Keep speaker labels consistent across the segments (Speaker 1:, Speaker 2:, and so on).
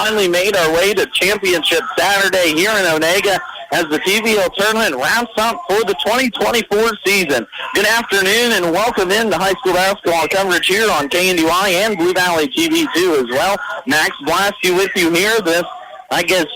Speaker 1: finally made our way to Championship Saturday here in Onega as the TVL tournament wraps up for the 2024 season. Good afternoon and welcome in to high school basketball coverage here on KNDY and Blue Valley TV 2 as well. Max Blasky with you here. This,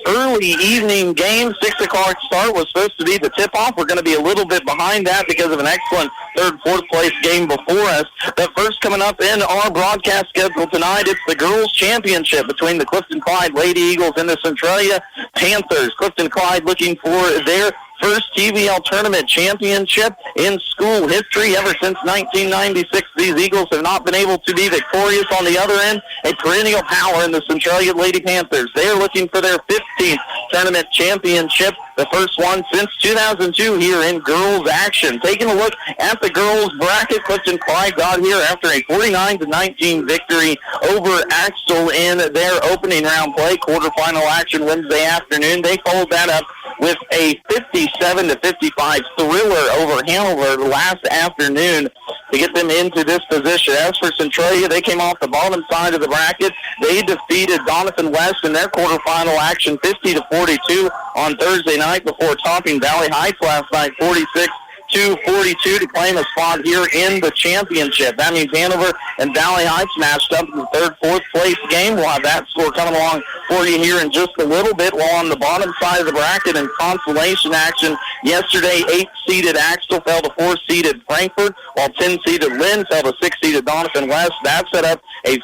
Speaker 1: early evening game, 6 o'clock start was supposed to be the tip-off. We're going to be a little bit behind that because of an excellent third, fourth place game before us. But first coming up in our broadcast schedule tonight, it's the girls' championship between the Clifton-Clyde Lady Eagles and the Centralia Panthers. Clifton-Clyde looking for their first TVL tournament championship in school history. Ever since 1996, these Eagles have not been able to be victorious. On the other end, a perennial power in the Centralia Lady Panthers. They are looking for their 15th tournament championship, the first one since 2002 here in girls action. Taking a look at the girls bracket, Clifton-Clyde got here after a 49-19 victory over Axtell in their opening round play, quarterfinal action Wednesday afternoon. They followed that up with a 57-55 thriller over Hanover last afternoon to get them into this position. As for Centralia, they came off the bottom side of the bracket. They defeated Doniphan West in their quarterfinal action 50-42 on Thursday night before topping Valley Heights last night 46-42 to claim a spot here in the championship. That means Hanover and Valley Heights matched up in the third, fourth place game. We'll have that score coming along for you here in just a little bit. While on the bottom side of the bracket in consolation action, yesterday 8-seeded Axtell fell to 4-seeded Frankfort, while 10-seeded Lynn fell to 6-seeded Doniphan West. That set up a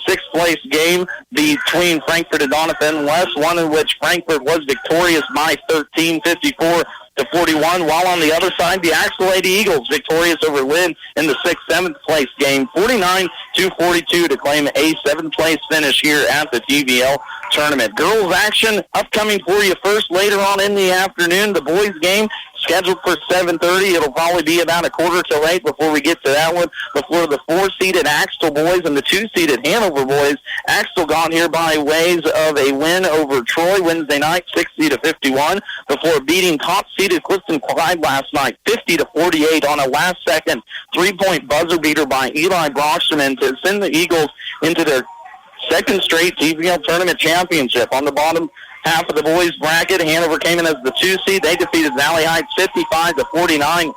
Speaker 1: sixth place game between Frankfort and Doniphan West, one in which Frankfort was victorious by 13, 54-41, while on the other side, the Axtell Lady Eagles victorious over Lynn in the 6th, 7th place game, 49-42 to claim a 7th place finish here at the TVL tournament. Girls action upcoming for you first later on in the afternoon. The boys game scheduled for 7:30. It'll probably be about a quarter till 8 before we get to that one. Before the 4-seeded Axtell boys and the 2-seeded Hanover boys. Axtell got here by ways of a win over Troy Wednesday night, 60-51, before beating top-seeded Clifton-Clyde last night, 50-48 on a last-second three-point buzzer beater by Eli Brockstrom to send the Eagles into their second straight TVL tournament championship. On the bottom half of the boys bracket, Hanover came in as the 2 seed. They defeated Valley Heights 55-49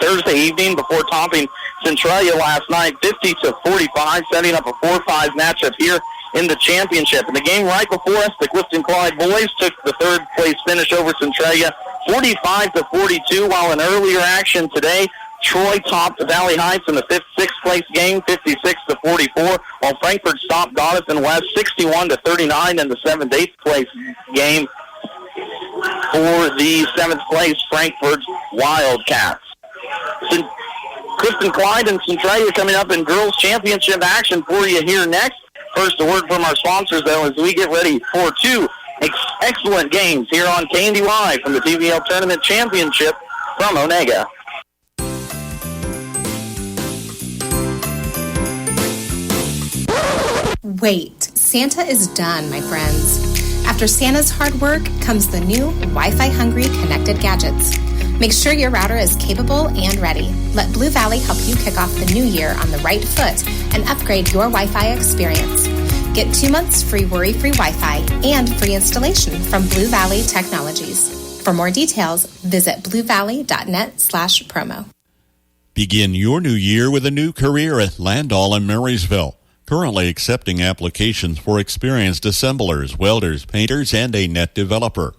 Speaker 1: Thursday evening before topping Centralia last night 50-45, setting up a 4-5 matchup here in the championship. In the game right before us, the Clifton-Clyde boys took the third place finish over Centralia 45-42, while in earlier action today, Troy topped Valley Heights in the 5th, 6th place game, 56-44, while Frankfort stopped Doniphan West 61-39 in the 7th, 8th place game for the 7th place Frankfort Wildcats. Clifton-Clyde and Centralia coming up in girls championship action for you here next. First, a word from our sponsors, though, as we get ready for two excellent games here on KNDY from the TVL Tournament Championship from Onega.
Speaker 2: Wait, Santa is done, my friends. After Santa's hard work comes the new Wi-Fi hungry connected gadgets. Make sure your router is capable and ready. Let Blue Valley help you kick off the new year on the right foot and upgrade your Wi-Fi experience. Get 2 months free worry-free Wi-Fi and free installation from Blue Valley Technologies. For more details, visit bluevalley.net/promo.
Speaker 3: Begin your new year with a new career at Landall in Marysville. Currently accepting applications for experienced assemblers, welders, painters, and a net developer.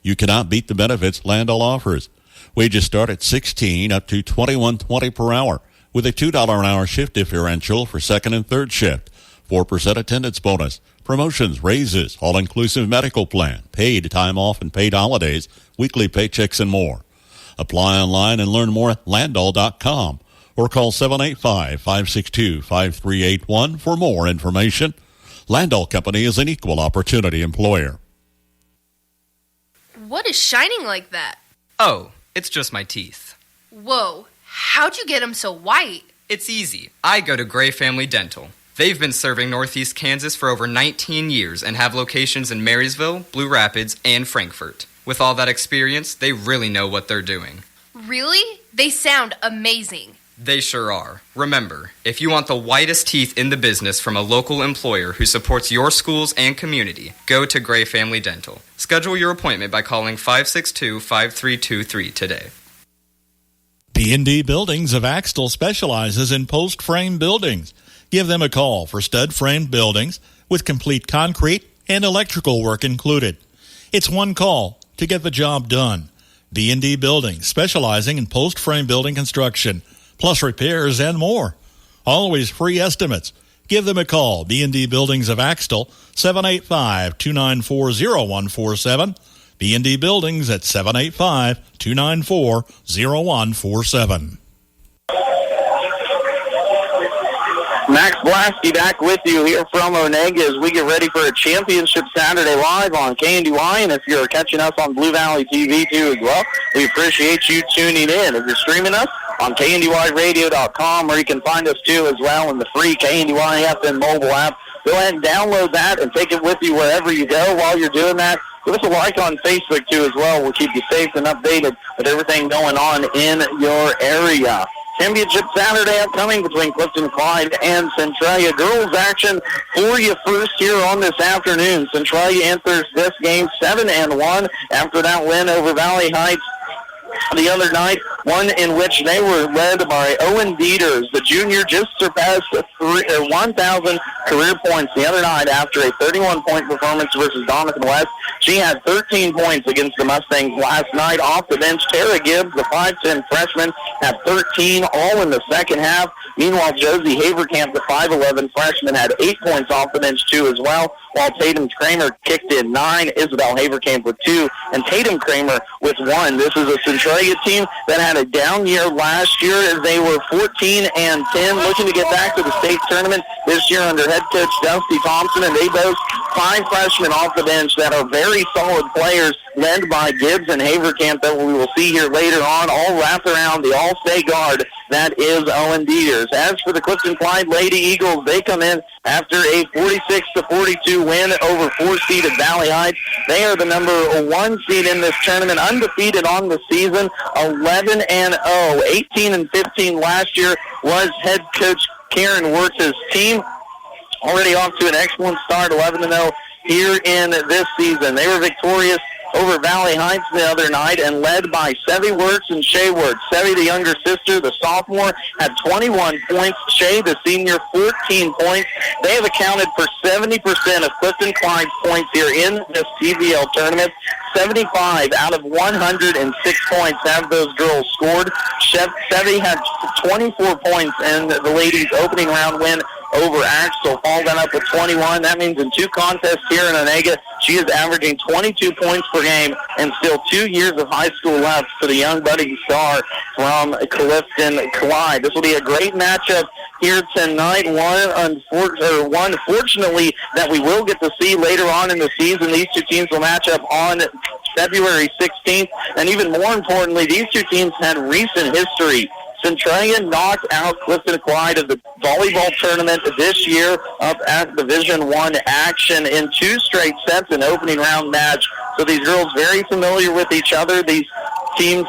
Speaker 3: You cannot beat the benefits Landall offers. Wages start at $16 up to $21.20 per hour with a $2 an hour shift differential for second and third shift, 4% attendance bonus, promotions, raises, all-inclusive medical plan, paid time off and paid holidays, weekly paychecks, and more. Apply online and learn more at Landall.com. or call 785-562-5381 for more information. Landall Company is an equal opportunity employer.
Speaker 4: What is shining like that?
Speaker 5: Oh, it's just my teeth.
Speaker 4: Whoa, how'd you get them so white?
Speaker 5: It's easy. I go to Gray Family Dental. They've been serving Northeast Kansas for over 19 years and have locations in Marysville, Blue Rapids, and Frankfort. With all that experience, they really know what they're doing.
Speaker 4: Really? They sound amazing.
Speaker 5: They sure are. Remember, if you want the whitest teeth in the business from a local employer who supports your schools and community, go to Gray Family Dental. Schedule your appointment by calling 562-5323 today.
Speaker 3: D&D Buildings of Axtell specializes in post-frame buildings. Give them a call for stud-framed buildings with complete concrete and electrical work included. It's one call to get the job done. D&D Buildings, specializing in post-frame building construction, plus repairs and more. Always free estimates. Give them a call. D&D Buildings of Axtell, 785-294-0147. D&D Buildings at 785-294-0147.
Speaker 1: Max Blasky back with you here from Onega as we get ready for a championship Saturday live on KNDY. And if you're catching us on Blue Valley TV too as well, we appreciate you tuning in. If you're streaming us on KNDYradio.com, or you can find us too as well in the free KNDY FM mobile app, go ahead and download that and take it with you wherever you go. While you're doing that, give us a like on Facebook too as well. We'll keep you safe and updated with everything going on in your area. Championship Saturday upcoming between Clifton-Clyde and Centralia. Girls action for you first here on this afternoon. Centralia enters this game 7-1 after that win over Valley Heights the other night, one in which they were led by Owen Dieters. The junior just surpassed 1,000 career points the other night after a 31-point performance versus Donovan West. She had 13 points against the Mustangs last night. Off the bench, Tara Gibbs, the 5'10 freshman, had 13, all in the second half. Meanwhile, Josie Haverkamp, the 5'11 freshman, had 8 points off the bench too as well, while Tatum Kramer kicked in 9, Isabel Haverkamp with 2, and Tatum Kramer with 1. This is a Centralia team that had a down year last year as they were 14-10, looking to get back to the state tournament this year under head coach Dusty Thompson, and they boast 5 freshmen off the bench that are very solid players, led by Gibbs and Haverkamp that we will see here later on, all wrapped around the all-state guard that is Owen Dieters. As for the Clifton-Clyde Lady Eagles, they come in after a 46-42 win over 4-seeded Valley Heights. They are the number 1 seed in this tournament, undefeated on the season, 11-0, 18-15 last year was head coach Karen Wirtz's team. Already off to an excellent start, 11-0 here in this season. They were victorious over Valley Heights the other night and led by Sevy Wirtz and Shay Wirtz. Sevy, the younger sister, the sophomore, had 21 points. Shay, the senior, 14 points. They have accounted for 70% of Clifton-Clyde's points here in this TVL tournament. 75 out of 106 points have those girls scored. Sevy had 24 points in the ladies' opening round win over Axtell. Paul got up with 21. That means in 2 contests here in Onega, she is averaging 22 points per game and still 2 years of high school left for the young budding star from Clifton-Clyde. This will be a great matchup here tonight. One, fortunately, that we will get to see later on in the season. These two teams will match up on February 16th. And even more importantly, these two teams had recent history. Centralia knocked out Clifton-Clyde of the volleyball tournament this year up at Division I action in 2 straight sets, an opening round match. So these girls very familiar with each other. These teams,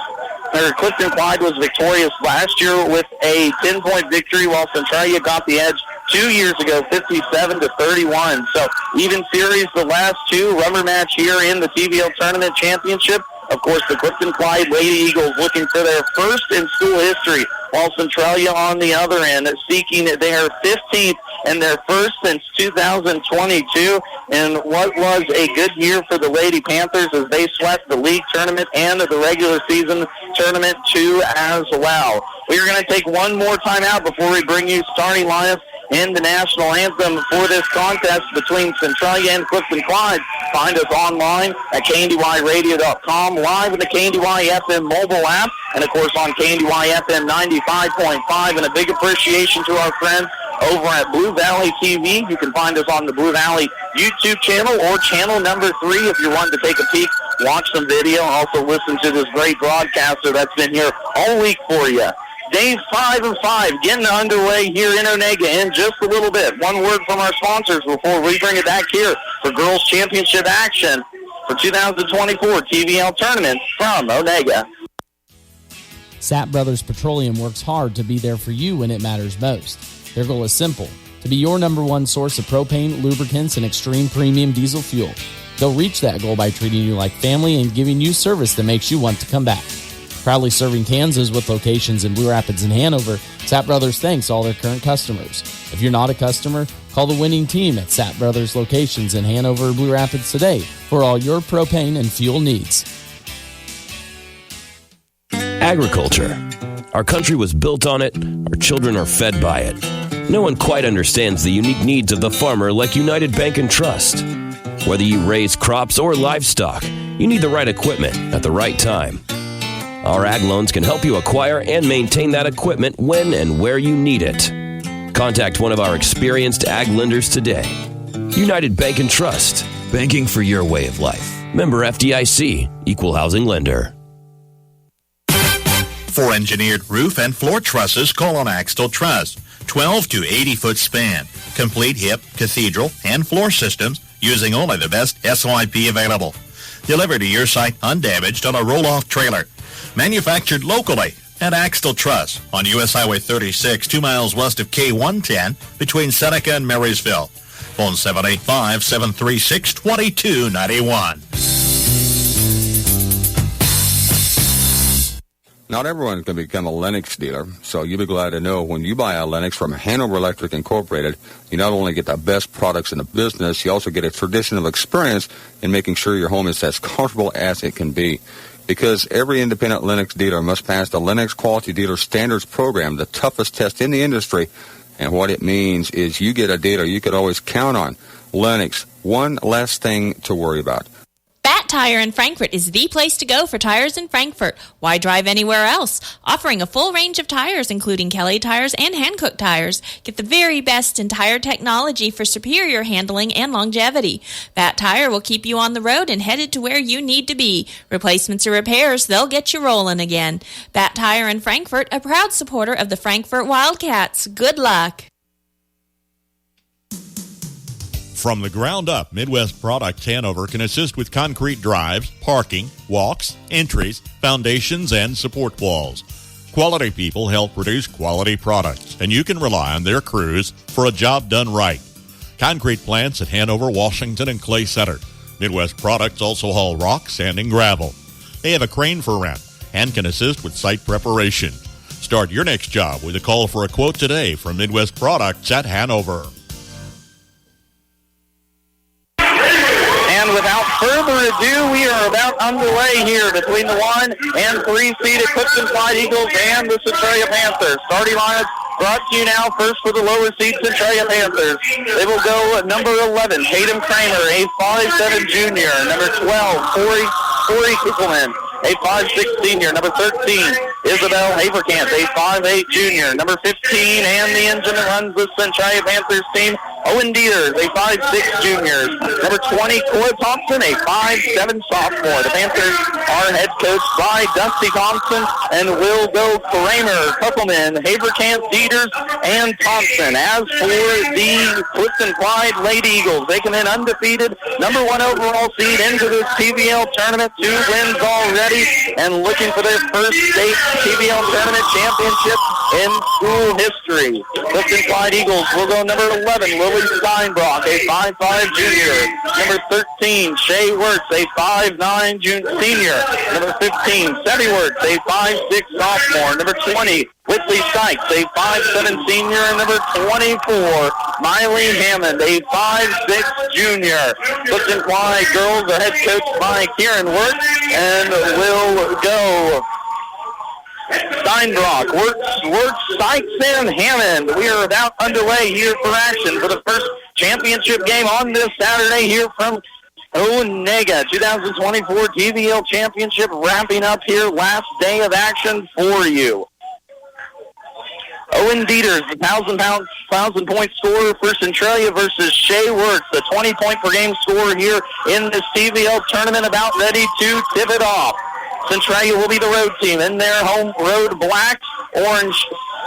Speaker 1: Clifton-Clyde was victorious last year with a 10-point victory, while Centralia got the edge 2 years ago, 57-31. So even series the last 2, rubber match here in the TVL Tournament Championship. Of course, the Clifton-Clyde Lady Eagles looking for their first in school history, while Centralia on the other end seeking their 15th and their first since 2022. And what was a good year for the Lady Panthers as they swept the league tournament and the regular season tournament too as well. We are going to take one more time out before we bring you starting lineups in the national anthem for this contest between Centralia and Clifton-Clyde. Find us online at KNDYradio.com, live in the KNDY FM mobile app, and of course on KNDY FM 95.5. And a big appreciation to our friends over at Blue Valley TV. You can find us on the Blue Valley YouTube channel or channel number 3 if you're wanting to take a peek, watch some video, also listen to this great broadcaster that's been here all week for you. Day 5 of 5 getting underway here in Onega in just a little bit. One word from our sponsors before we bring it back here for Girls Championship action for 2024 TVL Tournament from Onega.
Speaker 6: Sapp Brothers Petroleum works hard to be there for you when it matters most. Their goal is simple, to be your number one source of propane, lubricants, and extreme premium diesel fuel. They'll reach that goal by treating you like family and giving you service that makes you want to come back. Proudly serving Kansas with locations in Blue Rapids and Hanover, Sapp Brothers thanks all their current customers. If you're not a customer, call the winning team at Sapp Brothers locations in Hanover or Blue Rapids today for all your propane and fuel needs.
Speaker 7: Agriculture. Our country was built on it. Our children are fed by it. No one quite understands the unique needs of the farmer like United Bank and Trust. Whether you raise crops or livestock, you need the right equipment at the right time. Our ag loans can help you acquire and maintain that equipment when and where you need it. Contact one of our experienced ag lenders today. United Bank and Trust. Banking for your way of life. Member FDIC. Equal housing lender.
Speaker 8: For engineered roof and floor trusses, call on Axtell Truss. 12 to 80-foot span. Complete hip, cathedral, and floor systems using only the best SYP available. Delivered to your site undamaged on a roll-off trailer. Manufactured locally at Axtell Truss on U.S. Highway 36, 2 miles west of K110 between Seneca and Marysville. Phone 785-736-2291.
Speaker 9: Not everyone can become a Lennox dealer, so you'll be glad to know when you buy a Lennox from Hanover Electric Incorporated, you not only get the best products in the business, you also get a tradition of experience in making sure your home is as comfortable as it can be. Because every independent Lennox dealer must pass the Lennox Quality Dealer Standards Program, the toughest test in the industry. And what it means is you get a dealer you could always count on. Lennox, one less thing to worry about.
Speaker 10: Bat Tire in Frankfort is the place to go for tires in Frankfort. Why drive anywhere else? Offering a full range of tires, including Kelly tires and Hankook tires. Get the very best in tire technology for superior handling and longevity. Bat Tire will keep you on the road and headed to where you need to be. Replacements or repairs, they'll get you rolling again. Bat Tire in Frankfort, a proud supporter of the Frankfort Wildcats. Good luck.
Speaker 3: From the ground up, Midwest Products Hanover can assist with concrete drives, parking, walks, entries, foundations, and support walls. Quality people help produce quality products, and you can rely on their crews for a job done right. Concrete plants at Hanover, Washington, and Clay Center. Midwest Products also haul rock, sand, and gravel. They have a crane for rent and can assist with site preparation. Start your next job with a call for a quote today from Midwest Products at Hanover.
Speaker 1: And without further ado, we are about underway here between the 1 and 3 seeded Clifton-Clyde Eagles and the Centralia Panthers. Starting lineups brought to you now first for the lower seed Centralia Panthers. They will go number 11, Hayden Kramer, a 5'7" junior. Number 12, Corey Kuckelman, a 5'6" senior. Number 13, Isabel Haverkamp, a 5'8" junior. Number 15, and the engine that runs the Centralia Panthers team, Owen Dieters, a 5'6" junior. Number 20, Cole Thompson, a 5'7" sophomore. The Panthers are head coached by Dusty Thompson and will go Kramer, Kuckelman, Haverkamp, Dieters, and Thompson. As for the Clifton-Clyde Lady Eagles, they come in undefeated, number 1 overall seed into this TVL tournament, 2 wins already, and looking for their first state TVL tournament championship in school history. Clifton-Clyde Eagles will go number 11, Lily Steinbrock, a 5'5" junior. Number 13, Shay Works, a 5'9" senior. Number 15, Sebby Works, a 5'6" sophomore. Number 20, Whitley Sykes, a 5'7" senior. And number 24, Miley Hammond, a 5'6" junior. Clifton-Clyde girls are head coached by Kieran Works and will go Steinbrock, Works, Sykes, and Hammond. We are about underway here for action for the first championship game on this Saturday here from Onega. 2024 TVL Championship wrapping up here, last day of action for you. Owen Dieters, the 1,000-point scorer for Centralia versus Shay Works, the 20-point-per-game scorer here in this TVL tournament, about ready to tip it off. Centralia will be the road team in their home road blacks, orange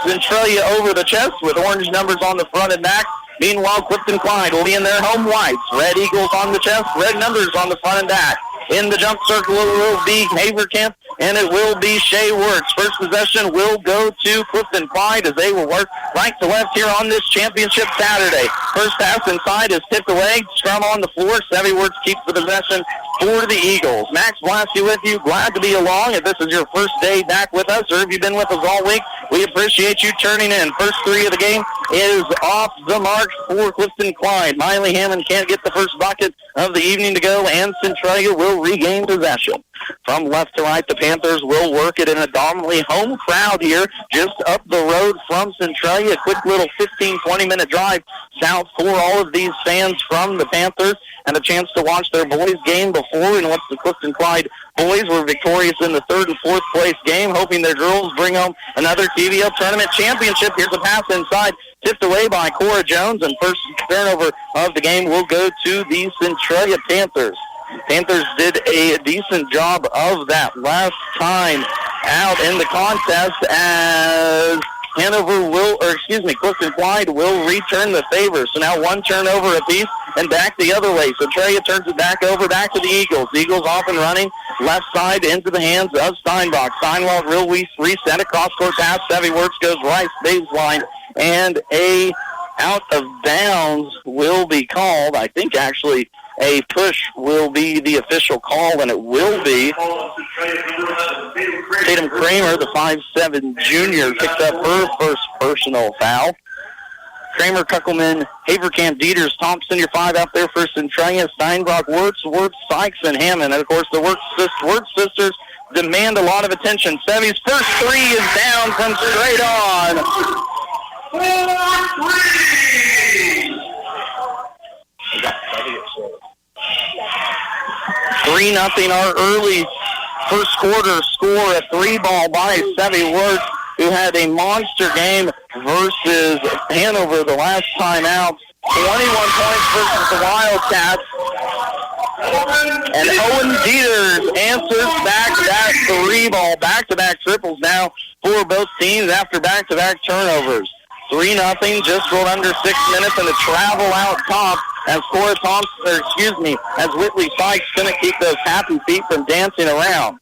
Speaker 1: Centralia over the chest with orange numbers on the front and back. Meanwhile, Clifton-Clyde will be in their home whites, red eagles on the chest, red numbers on the front and back. In the jump circle will be Haverkamp and it will be Shea Works. First possession will go to Clifton-Clyde as they will work right to left here on this championship Saturday. First pass inside is tipped away. Scrum on the floor. Sevy Works keeps the possession for the Eagles. Max Blasky with you. Glad to be along. If this is your first day back with us, or if you've been with us all week, we appreciate you turning in. First three of the game is off the mark for Clifton-Clyde. Miley Hammond can't get the first bucket of the evening to go, and Centralia will regain possession. From left to right, the Panthers will work it in a dominantly home crowd here just up the road from Centralia. A quick little 15, 20-minute drive south for all of these fans from the Panthers, and a chance to watch their boys game before, and once the Clifton-Clyde boys were victorious in the third and fourth place game, hoping their girls bring home another TVL tournament championship. Here's a pass inside, tipped away by Cora Jones, and first turnover of the game will go to the Centralia Panthers. Panthers did a decent job of that last time out in the contest as Clifton-Clyde will return the favor. So now one turnover apiece and back the other way. So Centralia turns it back over, back to the Eagles. The Eagles off and running, left side into the hands of Steinbach. Steinbach will reset a cross-court pass. Sevy Works goes right baseline, and a out of bounds will be called. I think actually a push will be the official call, and it will be Tatum Kramer, the 5'7 junior, picks up her first personal foul. Kramer, Kuckelman, Haverkamp, Dieters, Thompson, your five out there for Centralia. Steinbach, Wirtz, Sykes, and Hammond. And, of course, the Wirtz sisters demand a lot of attention. Sevy's first three is down from straight on. 3-0 our early first quarter score. A three-ball by Sevy Works, who had a monster game versus Hanover the last time out. 21 points versus the Wildcats. And Owen Dieters answers back that three-ball. Back-to-back triples now for both teams after back-to-back turnovers. 3-0, just rolled under 6 minutes, and a travel out top as as Whitley Sykes couldn't keep those happy feet from dancing around.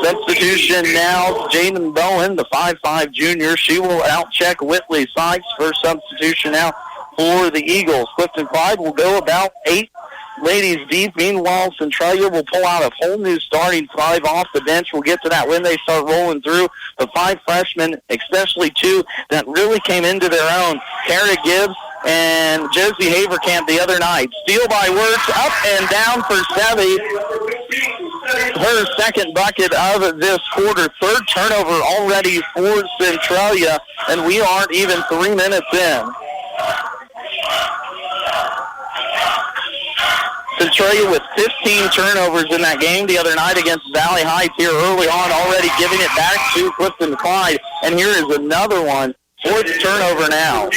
Speaker 1: Substitution now, Jaden Bowen, the 5'5 junior. She will out-check Whitley Sykes. First substitution now for the Eagles. Clifton-Clyde will go about 8 ladies deep. Meanwhile, Centralia will pull out a whole new starting five off the bench. We'll get to that when they start rolling through. The 5 freshmen, especially 2 that really came into their own. Tara Gibbs and Josie Haverkamp the other night. Steal by Wirtz, up and down for Sevy. Her second bucket of this quarter. Third turnover already for Centralia, and we aren't even 3 minutes in. Centralia with 15 turnovers in that game the other night against Valley Heights here early on, already giving it back to Clifton-Clyde. And here is another one. 4th turnover now.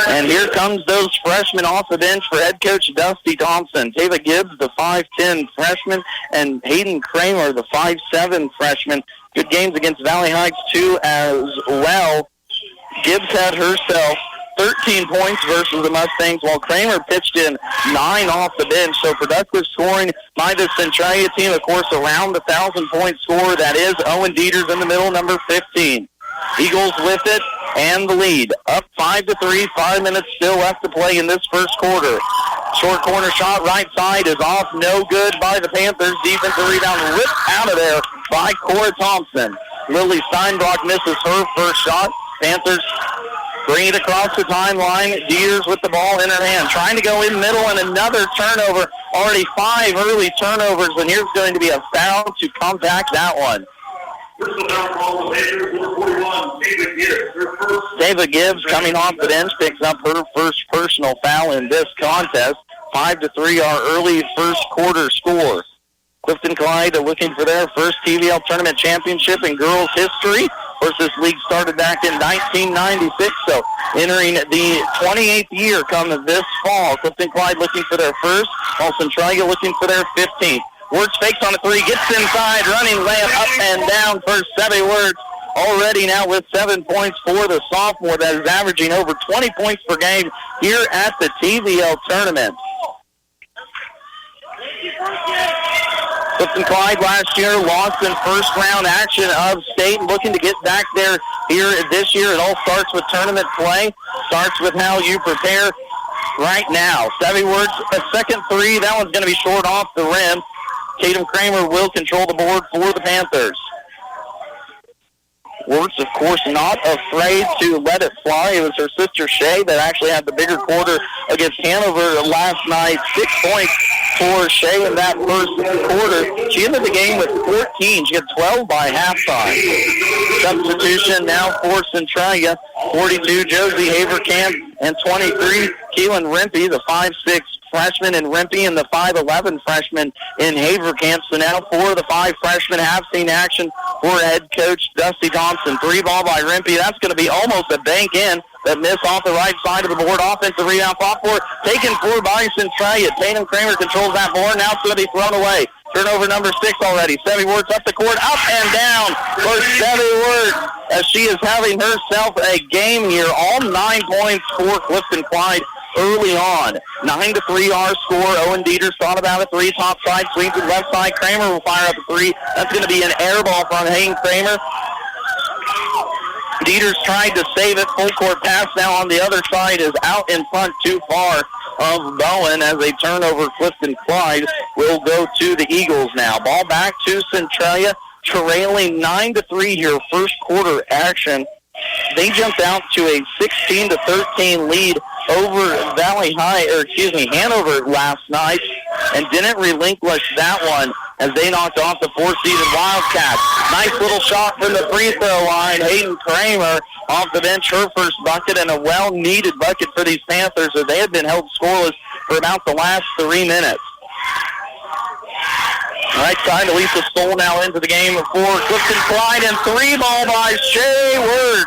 Speaker 1: And here comes those freshmen off the bench for head coach Dusty Thompson. Tava Gibbs, the 5'10 freshman, and Hayden Kramer, the 5'7 freshman. Good games against Valley Heights, too, as well. Gibbs had herself 13 points versus the Mustangs, while Kramer pitched in 9 off the bench. So productive scoring by the Centralia team, of course, around the 1,000-point score. That is Owen Dieters in the middle, number 15. Eagles with it and the lead. Up 5-3, 5 minutes still left to play in this first quarter. Short corner shot, right side is off, no good by the Panthers. Defensive rebound ripped out of there by Cora Thompson. Lily Steinbach misses her first shot. Panthers bring it across the timeline. Dieters with the ball in her hand, trying to go in middle, and another turnover. Already 5 early turnovers, and here's going to be a foul to compact that one. David Gibbs coming off the bench picks up her first personal foul in this contest. 5-3 our early first quarter score. Clifton-Clyde are looking for their first TVL tournament championship in girls history. Of course, this league started back in 1996, so entering the 28th year come this fall. Clifton-Clyde looking for their first, while Centralia looking for their 15th. Wirtz fakes on a 3, gets inside, running layup up and down for Sevy Wirtz. Already now with 7 points for the sophomore that is averaging over 20 points per game here at the TVL tournament. Clifton-Clyde last year lost in first-round action of state, looking to get back there here this year. It all starts with tournament play, starts with how you prepare right now. Sevy Wertz, a second three. That one's going to be short off the rim. Tatum Kramer will control the board for the Panthers. Wertz, of course, not afraid to let it fly. It was her sister Shay that actually had the bigger quarter against Hanover last night. 6 points for Shay in that first quarter. She ended the game with 14. She had 12 by halftime. Substitution now for Centralia. 42, Josie Haverkamp, and 23, Keelan Rimpey, the 5'6" freshman in Rimpey and the 5'11" freshman in Haverkamp. So now 4 of the 5 freshmen have seen action for head coach Dusty Thompson. 3 ball by Rimpey. That's going to be almost a bank in. That miss off the right side of the board. Offensive rebound fought for, taken for by Centralia. Tatum Kramer controls that board. Now it's going to be thrown away. Turnover number 6 already. Sevy Wertz up the court, up and down for Sevy Wertz as she is having herself a game here. All 9 points for Clifton-Clyde early on. 9-3 our score. Owen Dieters thought about a 3. Top side, swings to the left side. Kramer will fire up a 3. That's going to be an air ball from Hayden Kramer. Dieters tried to save it. Full court pass now on the other side is out in front too far of Bowen as a turnover. Clifton-Clyde will go to the Eagles now. Ball back to Centralia, trailing 9-3 here, first quarter action. They jumped out to a 16-13 lead over Hanover last night and didn't relinquish that one as they knocked off the 4-seeded Wildcats. Nice little shot from the free throw line. Hayden Kramer off the bench, her first bucket, and a well-needed bucket for these Panthers as they had been held scoreless for about the last 3 minutes. Right side, Elisa Stoll now into the game for Clifton-Clyde, and 3 ball by Shay Wertz.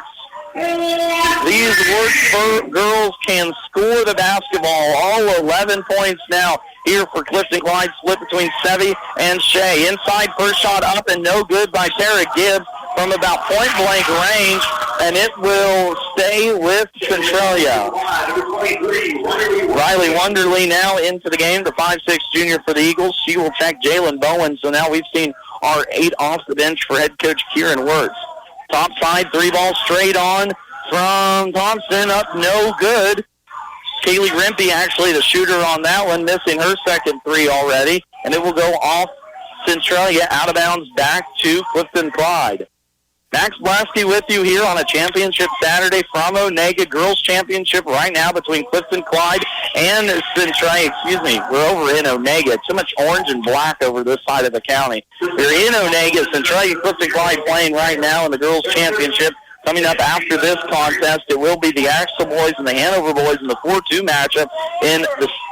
Speaker 1: These Wertz girls can score the basketball. All 11 points now here for Clifton-Clyde, split between Sevy and Shay. Inside, first shot up and no good by Tara Gibbs from about point-blank range, and it will stay with Centralia. Riley Wonderly now into the game, the 5'6" junior for the Eagles. She will check Jalen Bowen, so now we've seen our 8 off the bench for head coach Kieran Wertz. Top side, 3 ball straight on from Thompson, up no good. Kaylee Rimpey, actually the shooter on that one, missing her second 3 already, and it will go off Centralia, out of bounds back to Clifton-Clyde. Max Blasky with you here on a championship Saturday from Onega. Girls Championship right now between Clifton-Clyde and Centralia. We're over in Onega. Too much orange and black over this side of the county. We're in Onega. Centralia and Clifton-Clyde playing right now in the Girls Championship. Coming up after this contest, it will be the Axel boys and the Hanover boys in the 4-2 matchup in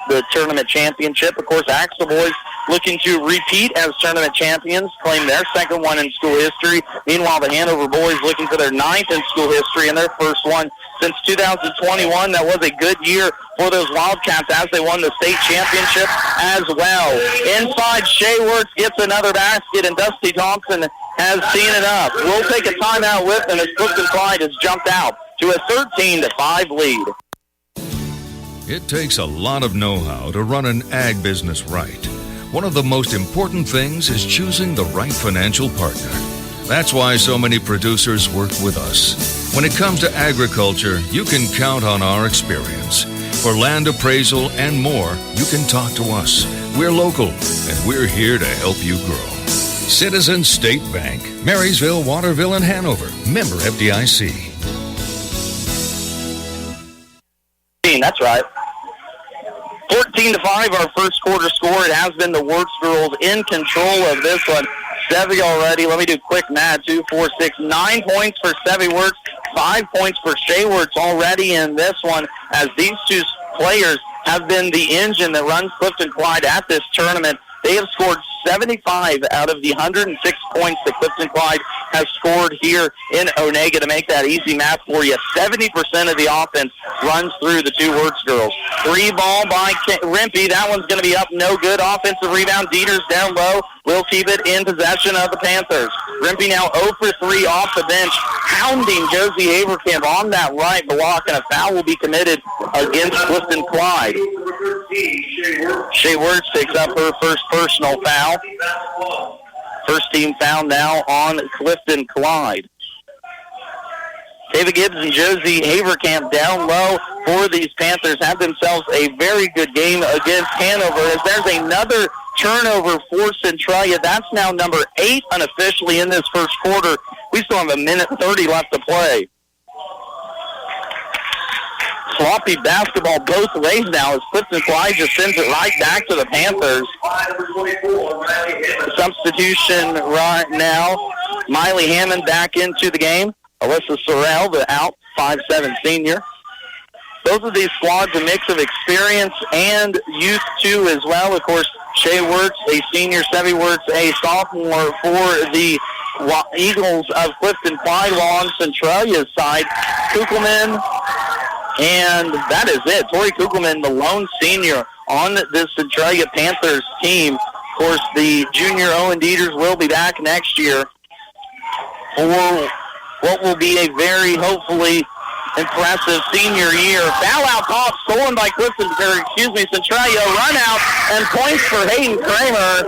Speaker 1: the tournament championship. Of course, Axel boys looking to repeat as tournament champions, claim their second one in school history. Meanwhile, the Hanover boys looking for their 9th in school history and their first one since 2021. That was a good year for those Wildcats as they won the state championship as well. Inside, Shay Wertz gets another basket, and Dusty Thompson has seen it up. We'll take a timeout with them as Clifton-Clyde has jumped out to a 13-5 lead.
Speaker 11: It takes a lot of know-how to run an ag business right. One of the most important things is choosing the right financial partner. That's why so many producers work with us. When it comes to agriculture, you can count on our experience. For land appraisal and more, you can talk to us. We're local, and we're here to help you grow. Citizens State Bank, Marysville, Waterville, and Hanover. Member FDIC.
Speaker 1: That's right. 14-5, our first quarter score. It has been the Wertz girls in control of this one. Sevy already. Let me do quick math. 2, 4, 6, 9 points for Sevy Wertz. 5 points for Shay Wertz already in this one, as these two players have been the engine that runs Clifton-Clyde at this tournament. They have scored 75 out of the 106 points that Clifton-Clyde has scored here in Onega. To make that easy math for you, 70% of the offense runs through the two Wertz girls. 3 ball by Rimpey. That one's going to be up no good. Offensive rebound. Dieters down low. Will keep it in possession of the Panthers. Rimpey now 0 for 3 off the bench pounding Josie Haverkamp on that right block, and a foul will be committed against Clifton-Clyde. Shea Wirtz picks up her first personal foul. First team foul now on Clifton-Clyde. David Gibbs and Josie Haverkamp down low for these Panthers have themselves a very good game against Hanover, as there's another turnover for Centralia. That's now number 8 unofficially in this first quarter. We still have 1:30 left to play. Sloppy basketball both ways now as Clifton-Clyde just sends it right back to the Panthers. Substitution right now. Miley Hammond back into the game. Alyssa Sorrell, the out 5'7" senior. Both of these squads a mix of experience and youth too as well. Of course, Shea Wirtz, a senior, Sevy Wirtz, a sophomore for the Eagles of Clifton-Clyde, while on Centralia's side, Kugelman, and that is it. Tori Kugelman, the lone senior on this Centralia Panthers team. Of course, the junior Owen Dieters will be back next year for what will be a very, hopefully, impressive senior year. Foul out call stolen by Centralia. Run out and points for Hayden Kramer.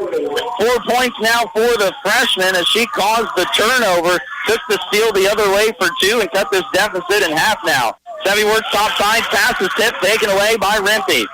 Speaker 1: 4 points now for the freshman as she caused the turnover. Took the steal the other way for 2 and cut this deficit in half now. Sevy Wirtz top side, pass is tipped, taken away by Rempe.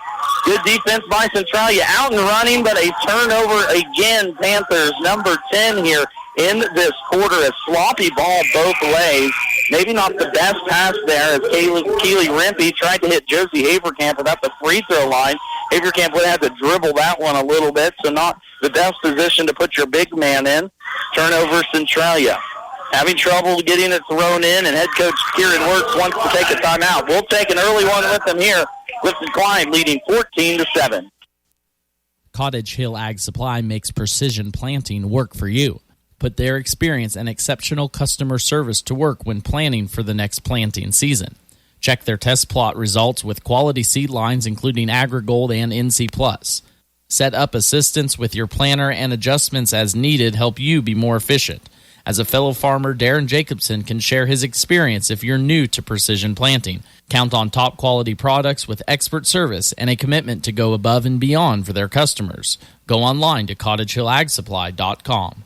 Speaker 1: Good defense by Centralia. Out and running, but a turnover again. Panthers, number 10 here in this quarter. A sloppy ball both ways. Maybe not the best pass there as Keely Rempe tried to hit Josie Haverkamp without the free throw line. Haverkamp would have to dribble that one a little bit, so not the best position to put your big man in. Turnover Centralia. Having trouble getting it thrown in, and head coach Kieran Wirtz wants to take a timeout. We'll take an early one with them here. Clifton-Clyde leading 14-7.
Speaker 6: Cottage Hill Ag Supply makes precision planting work for you. Put their experience and exceptional customer service to work when planning for the next planting season. Check their test plot results with quality seed lines including AgriGold and NC+. Set up assistance with your planner and adjustments as needed help you be more efficient. As a fellow farmer, Darren Jacobson can share his experience if you're new to precision planting. Count on top quality products with expert service and a commitment to go above and beyond for their customers. Go online to cottagehillagsupply.com.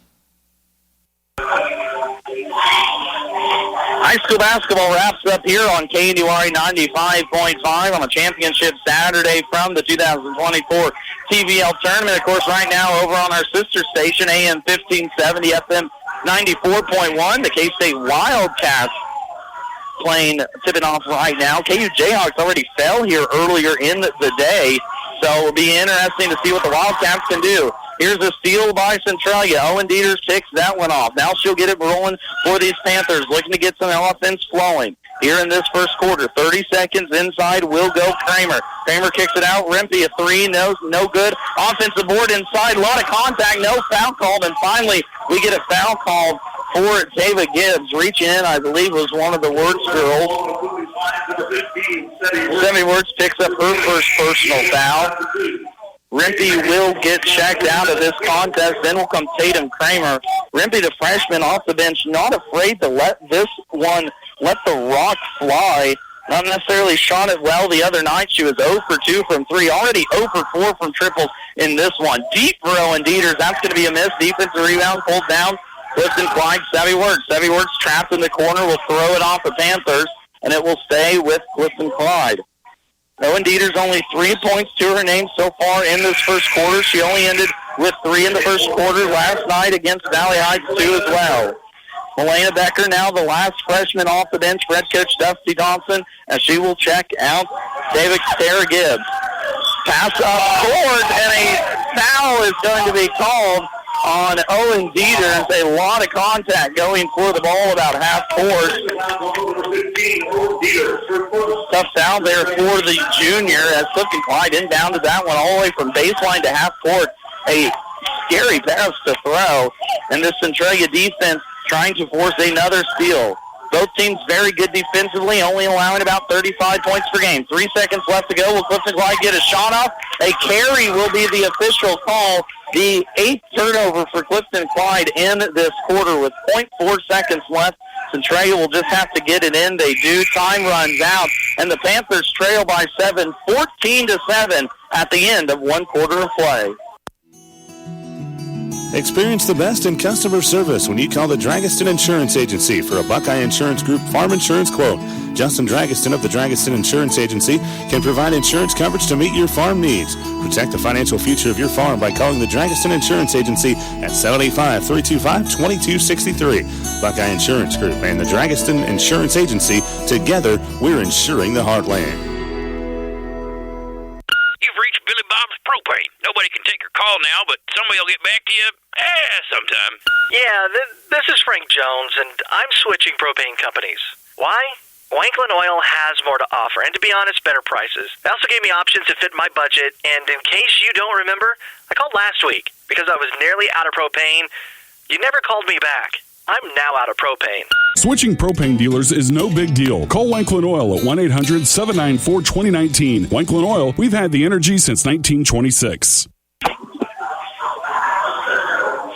Speaker 1: High school basketball wraps up here on KNDY 95.5 on a championship Saturday from the 2024 TVL tournament. Of course, right now over on our sister station, AM 1570, FM 94.1, the K-State Wildcats tipping off right now. KU Jayhawks already fell here earlier in the day, so it'll be interesting to see what the Wildcats can do. Here's a steal by Centralia. Owen Dieters takes that one off. Now she'll get it rolling for these Panthers, looking to get some offense flowing. Here in this first quarter, 30 seconds inside will go Kramer. Kramer kicks it out. Rempe, a 3, no good. Offensive board inside, a lot of contact, no foul called, and finally we get a foul called for David Gibbs. Reaching in, I believe, was one of the Wirtz girls. Sevy Wirtz picks up her first personal foul. Rempe will get checked out of this contest. Then will come Tatum Kramer. Rempe, the freshman off the bench, not afraid to let the rock fly. Not necessarily shot it well the other night. She was 0 for 2 from 3. Already 0 for 4 from triples in this one. Deep for Owen Dieters. That's going to be a miss. Defensive rebound pulled down. Clifton-Clyde, Sevy Wirtz. Sevy Wirtz trapped in the corner. Will throw it off the Panthers, and it will stay with Clifton-Clyde. Owen Dieters only 3 points to her name so far in this first quarter. She only ended with 3 in the first quarter last night against Valley Heights 2 as well. Melena Becker now the last freshman off the bench for head coach Dusty Thompson, as she will check out Tara Gibbs. Pass up court, and a foul is going to be called on Owen Dieters. A lot of contact going for the ball about half court. Tough foul there for the junior as Clifton-Clyde inbounded that one all the way from baseline to half court. A scary pass to throw, and this Centralia defense trying to force another steal. Both teams very good defensively, only allowing about 35 points per game. 3 seconds left to go. Will Clifton-Clyde get a shot off? A carry will be the official call. The 8th turnover for Clifton-Clyde in this quarter with 0.4 seconds left Centralia will just have to get it in. They do. Time runs out, and the Panthers trail by 7, 14-7 at the end of one quarter of play.
Speaker 12: Experience the best in customer service when you call the Dragiston Insurance Agency for a Buckeye Insurance Group farm insurance quote. Justin Dragiston of the Dragiston Insurance Agency can provide insurance coverage to meet your farm needs. Protect the financial future of your farm by calling the Dragiston Insurance Agency at 785-325-2263. Buckeye Insurance Group and the Dragiston Insurance Agency, together, we're insuring the heartland.
Speaker 13: You've reached Billy Bob's Propane. Nobody can take your call now, but somebody will get back to you sometime.
Speaker 14: Yeah, this is Frank Jones, and I'm switching propane companies. Why? Wanklin Oil has more to offer, and to be honest, better prices. They also gave me options that fit my budget, and in case you don't remember, I called last week because I was nearly out of propane. You never called me back. I'm now out of propane.
Speaker 15: Switching propane dealers is no big deal. Call Wanklin Oil at 1-800-794-2019. Wanklin Oil, we've had the energy since 1926.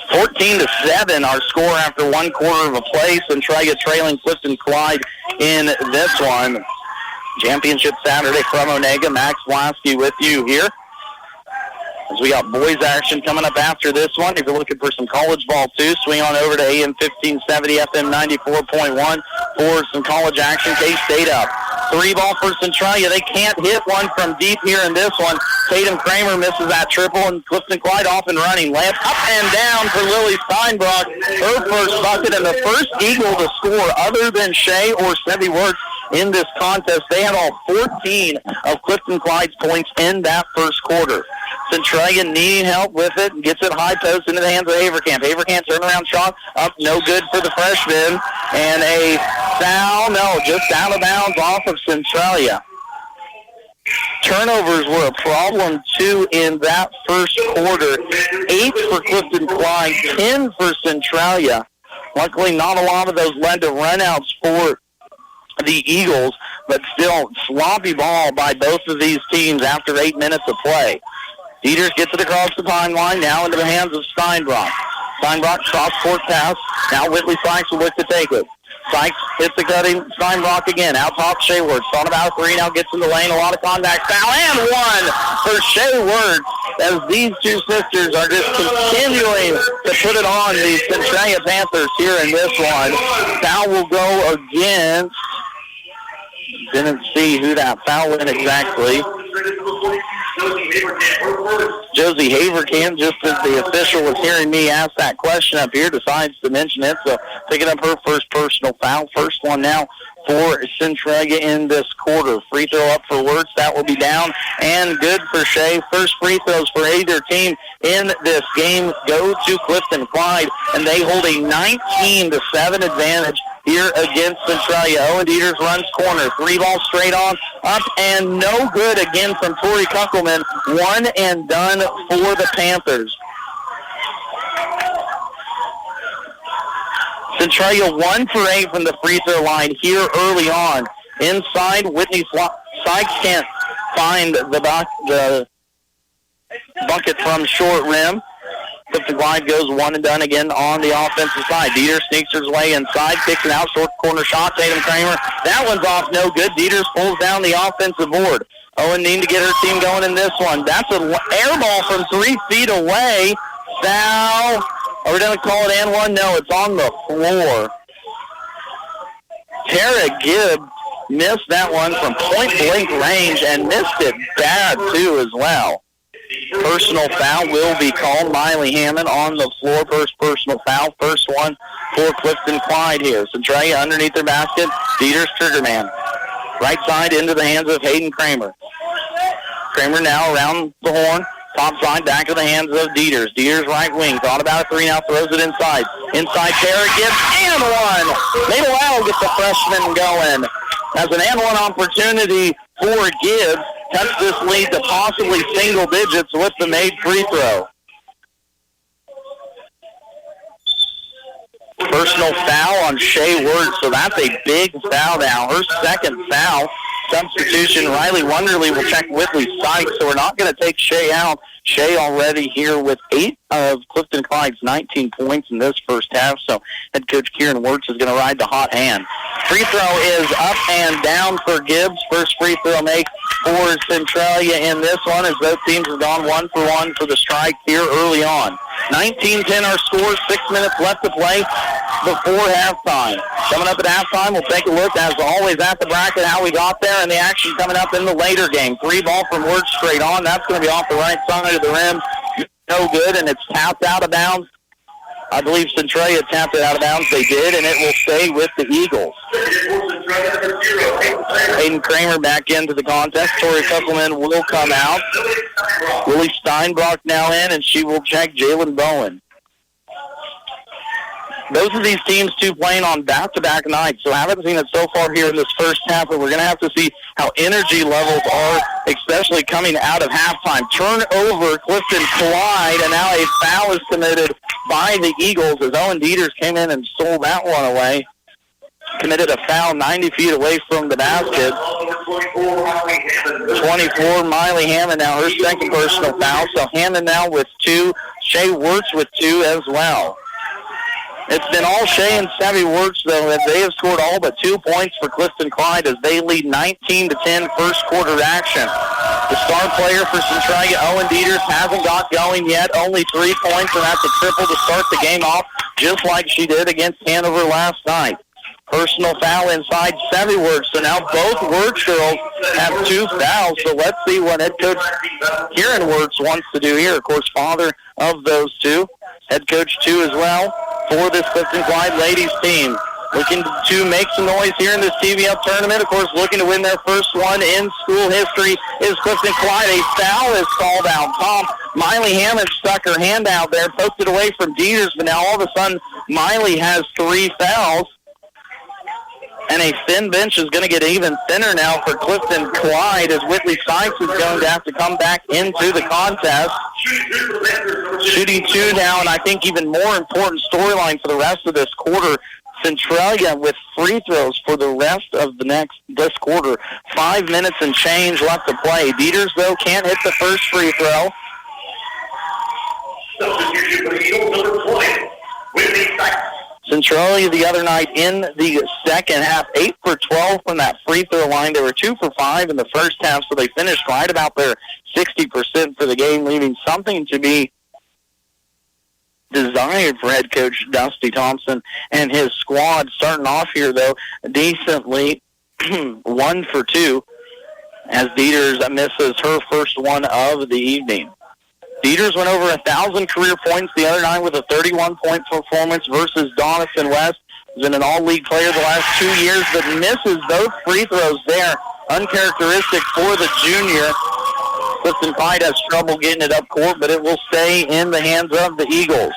Speaker 1: 14-7, our score after one quarter of a play. Centralia trailing Clifton-Clyde in this one. Championship Saturday from Onega. Max Lasky with you here. As we got boys action coming up after this one. If you're looking for some college ball too, swing on over to AM 1570, FM 94.1 for some college action. K-State up. 3-ball for Centralia. They can't hit one from deep here in this one. Tatum Kramer misses that triple, and Clifton-Clyde off and running. Layup up and down for Lily Steinbrock. Her first bucket and the first Eagle to score other than Shea or Sevi Works in this contest. They had all 14 of Clifton-Clyde's points in that first quarter. Centralia needing help with it and gets it high post into the hands of Haverkamp. Haverkamp turnaround shot up, no good for the freshman. And a foul, just out of bounds off of Centralia. Turnovers were a problem, too, in that first quarter. 8 for Clifton-Clyde, 10 for Centralia. Luckily, not a lot of those led to runouts for the Eagles, but still sloppy ball by both of these teams after 8 minutes of play. Dieters gets it across the timeline, now into the hands of Steinbrock. Steinbrock cross-court pass. Now Whitley Sykes will look to take it. Sykes hits the cutting. Steinbrock again. Out top, Shea Words. Thought about 3, now gets in the lane. A lot of contact. Foul and 1 for Shea Words, as these two sisters are just continuing to put it on the Centralia Panthers here in this one. Foul will go against... Didn't see who that foul went exactly. Josie Haverkamp, just as the official was hearing me ask that question up here, decides to mention it. So picking up her first personal foul. First one now for Centralia in this quarter. Free throw up for Wirtz. That will be down and good for Shea. First free throws for either team in this game go to Clifton-Clyde, and they hold a 19-7 advantage here against Centralia. Owen Dieters runs corner. 3-ball straight on. Up and no good again from Tori Kunkelman. 1 and done for the Panthers. Centralia 1 for 8 from the free throw line here early on. Inside, Whitney Sykes can't find the bucket from short rim. Clifton-Clyde goes 1 and done again on the offensive side. Dieters sneaks her way inside, kicks it out, short corner shot. Tatum Kramer, that one's off, no good. Dieters pulls down the offensive board. Owen needing to get her team going in this one. That's an air ball from 3 feet away. Foul. Are we going to call it and 1? No, it's on the floor. Tara Gibb missed that one from point-blank range and missed it bad, too, as well. Personal foul will be called. Miley Hammond on the floor. First personal foul. First one for Clifton-Clyde here. Centralia underneath their basket. Dieters trigger man. Right side into the hands of Hayden Kramer. Kramer now around the horn. Top side back to the hands of Dieters. Dieters right wing. Thought about a 3 now. Throws it inside. Inside Tara Gibbs. And 1. Mabel Al gets the freshman going. As an and 1 opportunity for Gibbs. Cuts this lead to possibly single digits with the made free throw. Personal foul on Shea Words, so that's a big foul now. Her second foul. substitution. Riley Wonderly will check Whitley Sykes, so we're not going to take Shea out. Shea already here with 8 of Clifton-Clyde's 19 points in this first half, so head coach Kieran Wirtz is going to ride the hot hand. Free throw is up and down for Gibbs. First free throw make for Centralia in this one, as both teams have gone 1-for-1 for the strike here early on. 19-10 our score, 6 minutes left to play before halftime. Coming up at halftime, we'll take a look, as always, at the bracket, how we got there, and the action coming up in the later game. 3 ball from Wirtz straight on. That's going to be off the right side of the rim. No good, and it's tapped out of bounds. I believe Centralia tapped it out of bounds. They did, and it will stay with the Eagles. Hayden Kramer back into the contest. Tori Kesselman will come out. Willie Steinbrock now in, and she will check Jalen Bowen. Both of these teams, too, playing on back-to-back nights, so I haven't seen it so far here in this first half, but we're going to have to see how energy levels are, especially coming out of halftime. Turnover, Clifton-Clyde, and now a foul is committed by the Eagles as Owen Dieters came in and stole that one away. Committed a foul 90 feet away from the basket. 24, Miley Hammond now, her second personal foul, so Hammond now with 2, Shea Wirtz with 2 as well. It's been all Shea and Savvy Wirtz, though, as they have scored all but 2 points for Clifton-Clyde as they lead 19-10 first quarter action. The star player for Centralia, Owen Dieters, hasn't got going yet. Only 3 points, and that's a triple to start the game off, just like she did against Hanover last night. Personal foul inside Savvy Wirtz, so now both Wirtz girls have 2 fouls, so let's see what head coach Kieran Wirtz wants to do here. Of course, father of those 2, head coach 2 as well for this Clifton-Clyde ladies team. Looking to make some noise here in this TVL tournament. Of course, looking to win their first one in school history is Clifton-Clyde. A foul is called out top. Miley Hammond stuck her hand out there, poked it away from Dieters, but now all of a sudden Miley has 3 fouls. And a thin bench is going to get even thinner now for Clifton-Clyde as Whitley Sykes is going to have to come back into the contest. Shooting 2 now, and I think even more important storyline for the rest of this quarter, Centralia with free throws for the rest of this quarter. 5 minutes and change left to play. Dieters, though, can't hit the first free throw. Centralia the other night in the second half, 8 for 12 from that free throw line. They were 2 for 5 in the first half, so they finished right about their 60% for the game, leaving something to be desired for head coach Dusty Thompson and his squad. Starting off here, though, decently 1 for 2 as Dieters misses her first one of the evening. Dieters went over 1,000 career points the other night with a 31-point performance versus Donison West. He's been an all-league player the last 2 years, but misses both free throws there. Uncharacteristic for the junior. Clifton-Clyde has trouble getting it up court, but it will stay in the hands of the Eagles.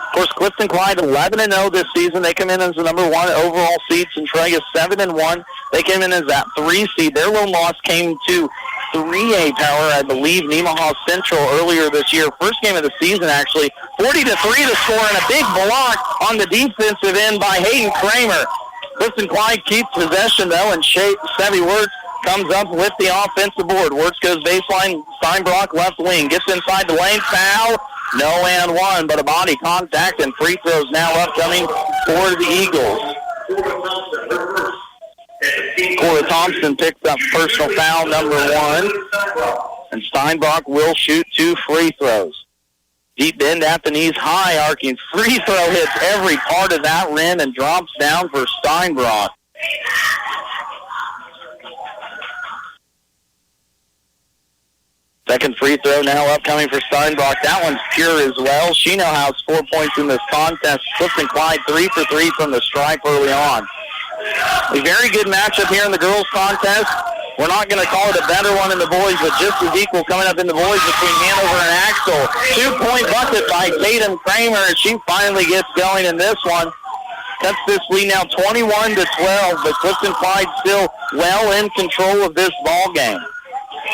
Speaker 1: Of course, Clifton-Clyde 11-0 this season. They come in as the number 1 overall seed. Centralia 7-1. They came in as that 3 seed. Their lone loss came to 3A power, I believe, Nemaha Central earlier this year. First game of the season, actually. 40-3 to score, and a big block on the defensive end by Hayden Kramer. Clifton-Clyde keeps possession, though, and Savvy Wirtz comes up with the offensive board. Wirtz goes baseline, Steinbrock left wing, gets inside the lane, foul. No and 1, but a body contact, and free throws now upcoming for the Eagles. Cora Thompson picks up personal foul number 1, and Steinbrock will shoot 2 free throws. Deep bend at the knees, high arcing free throw hits every part of that rim and drops down for Steinbrock. Second free throw now upcoming for Steinbrock. That one's pure as well. She now has 4 points in this contest. Clifton-Clyde 3 for 3 from the stripe early on. A very good matchup here in the girls' contest. We're not going to call it a better one in the boys, but just as equal coming up in the boys between Hanover and Axel. 2-point bucket by Tatum Kramer, and she finally gets going in this one. Cuts this lead now 21-12, but Clifton-Clyde still well in control of this ball game.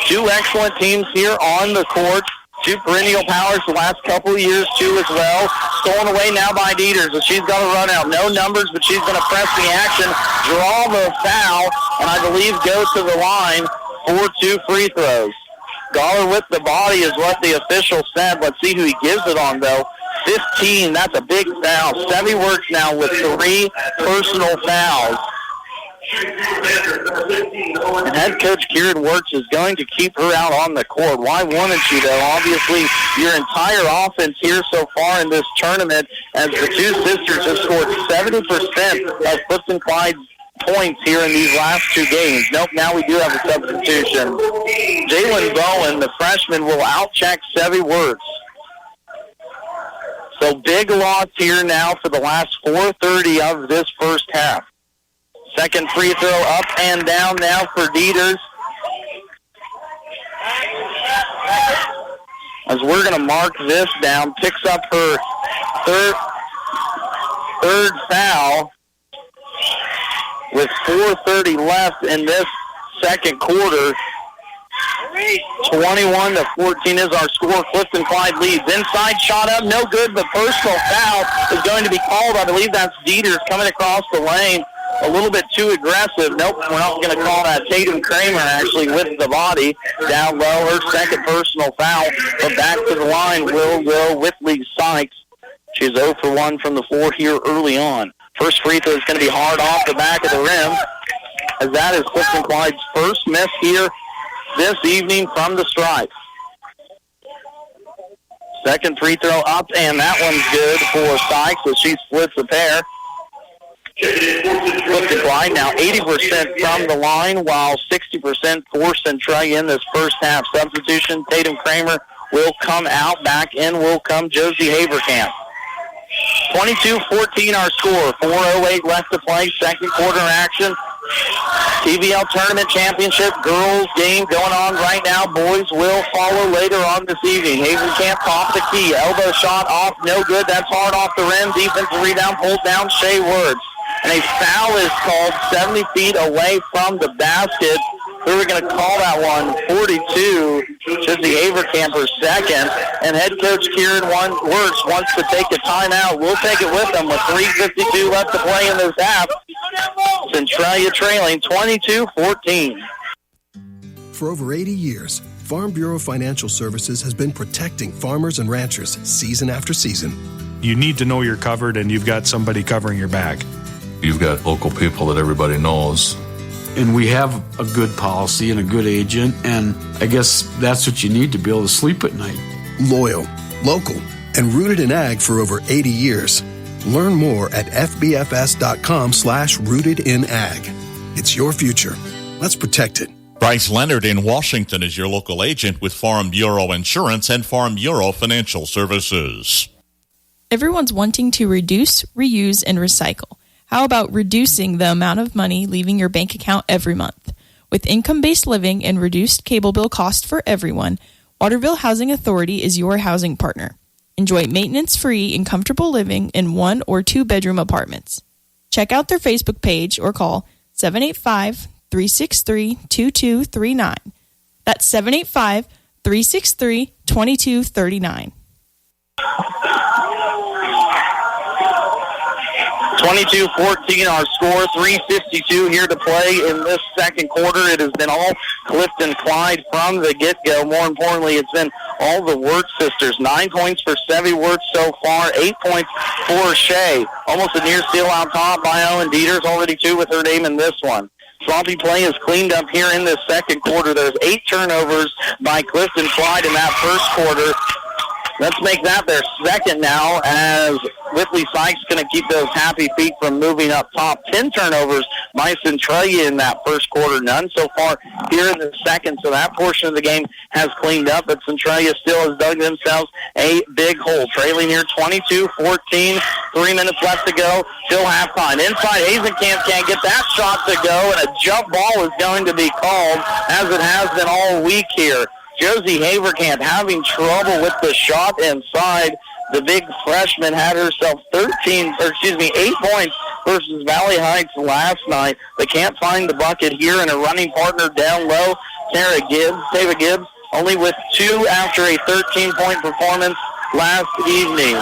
Speaker 1: 2 excellent teams here on the court. Two perennial powers the last couple of years, too, as well. Stolen away now by Dieters, and she's got to run out. No numbers, but she's going to press the action, draw the foul, and I believe go to the line for 2 free throws. Galler with the body is what the official said. Let's see who he gives it on, though. 15, that's a big foul. Sevy Works now with 3 personal fouls. And head coach Kieran Wirtz is going to keep her out on the court. Why wouldn't you, though? Obviously, your entire offense here so far in this tournament, as the two sisters have scored 70% of Clifton-Clyde's points here in these last 2 games. Nope, now we do have a substitution. Jalen Bowen, the freshman, will outcheck Sevy Wirtz. So big loss here now for the last 4:30 of this first half. Second free throw up and down now for Dieters. As we're going to mark this down, picks up her third foul with 4:30 left in this second quarter. 21-14 is our score. Clifton-Clyde leads. Inside shot up, no good, but personal foul is going to be called. I believe that's Dieters coming across the lane. A little bit too aggressive. Nope, we're not going to call that. Tatum Kramer actually with the body down low. Her second personal foul. But back to the line will go Whitley Sykes. She's 0 for 1 from the floor here early on. First free throw is going to be hard off the back of the rim, as that is Clifton-Clyde's first miss here this evening from the stripe. Second free throw up, and that one's good for Sykes as she splits a pair. Clifton-Clyde now 80% from the line, while 60% for Centralia in this first half. Substitution, Tatum Kramer will come out. Back in will come Josie Haverkamp. 22-14 our score. 4:08 left to play. Second quarter action. TVL Tournament Championship girls game going on right now. Boys will follow later on this evening. Haverkamp off the key. Elbow shot off. No good. That's hard off the rim. Defensive rebound pulled down Shea Words. And a foul is called 70 feet away from the basket. Who are we going to call that one? 42. Josie Haverkamp her second. And head coach Kieran Wirtz wants to take a timeout. We'll take it with them with 3:52 left to play in this half. Centralia trailing 22-14.
Speaker 16: For over 80 years, Farm Bureau Financial Services has been protecting farmers and ranchers season after season.
Speaker 17: You need to know you're covered and you've got somebody covering your back.
Speaker 18: You've got local people that everybody knows.
Speaker 19: And we have a good policy and a good agent, and I guess that's what you need to be able to sleep at night.
Speaker 16: Loyal, local, and rooted in ag for over 80 years. Learn more at fbfs.com/rootedinag. It's your future. Let's protect it.
Speaker 3: Bryce Leonard in Washington is your local agent with Farm Bureau Insurance and Farm Bureau Financial Services.
Speaker 20: Everyone's wanting to reduce, reuse, and recycle. How about reducing the amount of money leaving your bank account every month? With income-based living and reduced cable bill cost for everyone, Waterville Housing Authority is your housing partner. Enjoy maintenance-free and comfortable living in 1 or 2 bedroom apartments. Check out their Facebook page or call 785-363-2239. That's 785-363-2239.
Speaker 1: 22-14 our score, 3:52 here to play in this second quarter. It has been all Clifton-Clyde from the get-go. More importantly, it's been all the Wirtz sisters. 9 points for Sevy Wirtz so far, 8 points for Shea. Almost a near steal out top by Owen Dieters, already 2 with her name in this one. Sloppy play is cleaned up here in this second quarter. There's 8 turnovers by Clifton-Clyde in that first quarter. Let's make that their second now, as Whitley Sykes going to keep those happy feet from moving up top. 10 turnovers by Centralia in that first quarter. None so far here in the second, so that portion of the game has cleaned up, but Centralia still has dug themselves a big hole. Trailing here 22-14, 3 minutes left to go, still halftime. Inside, Hazenkamp can't get that shot to go, and a jump ball is going to be called, as it has been all week here. Josie Haverkamp having trouble with the shot inside. The big freshman had herself 8 points versus Valley Heights last night. They can't find the bucket here, and a running partner down low, Tava Gibbs, only with 2 after a 13-point performance last evening.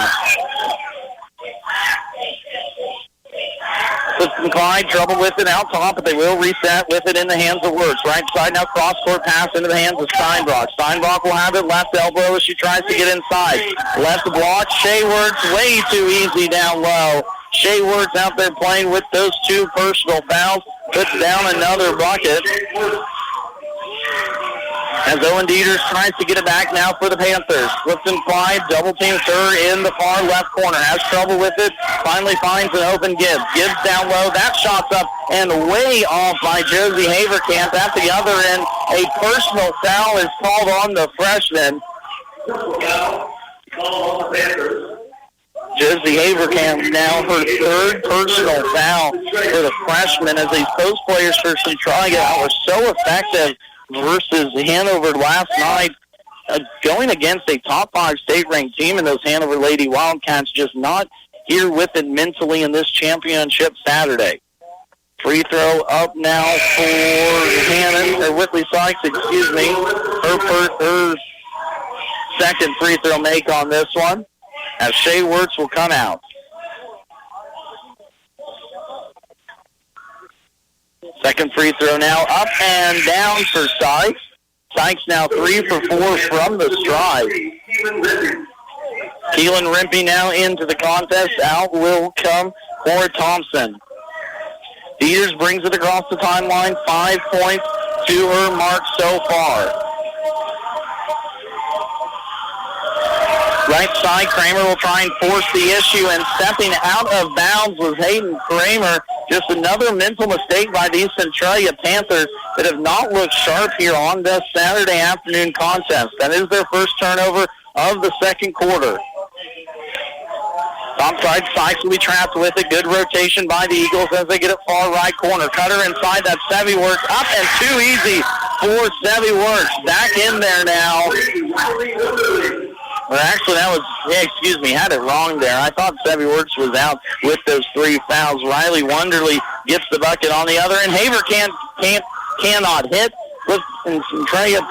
Speaker 1: Clifton-Clyde, trouble with it out top, but they will reset with it in the hands of Wirtz. Right side now, cross-court pass into the hands of Steinbrock. Steinbrock will have it left elbow as she tries to get inside. Left block, Shea Wirtz way too easy down low. Shea Wirtz out there playing with those 2 personal fouls, puts down another bucket. As Owen Dieters tries to get it back now for the Panthers. Clifton-Clyde double teams her in the far left corner. Has trouble with it. Finally finds an open Gibbs. Gibbs down low. That shot's up and way off by Josie Haverkamp. At the other end, a personal foul is called on the freshman. Josie Haverkamp now her 3rd personal foul for the freshman as these post players for Centralia were so effective versus Hanover last night, going against a top 5 state-ranked team, and those Hanover Lady Wildcats just not here with it mentally in this championship Saturday. Free throw up now for Whitley Sykes, excuse me. Her second free throw make on this one, as Shea Wirtz will come out. Second free throw now up and down for Sykes. Sykes now 3 for 4 from the stride. Keelan Rimpey now into the contest. Out will come for Thompson. Dieters brings it across the timeline. 5 points to her mark so far. Right side, Kramer will try and force the issue, and stepping out of bounds was Hayden Kramer. Just another mental mistake by these Centralia Panthers that have not looked sharp here on this Saturday afternoon contest. That is their first turnover of the second quarter. Topside, Sykes will be trapped with it. Good rotation by the Eagles as they get it far right corner. Cutter inside, that Sevy Works up and too easy for Sevy Works. Back in there now. Well, actually, had it wrong there. I thought Sevy Works was out with those 3 fouls. Riley Wonderly gets the bucket on the other end. Haverkamp cannot hit. Centralia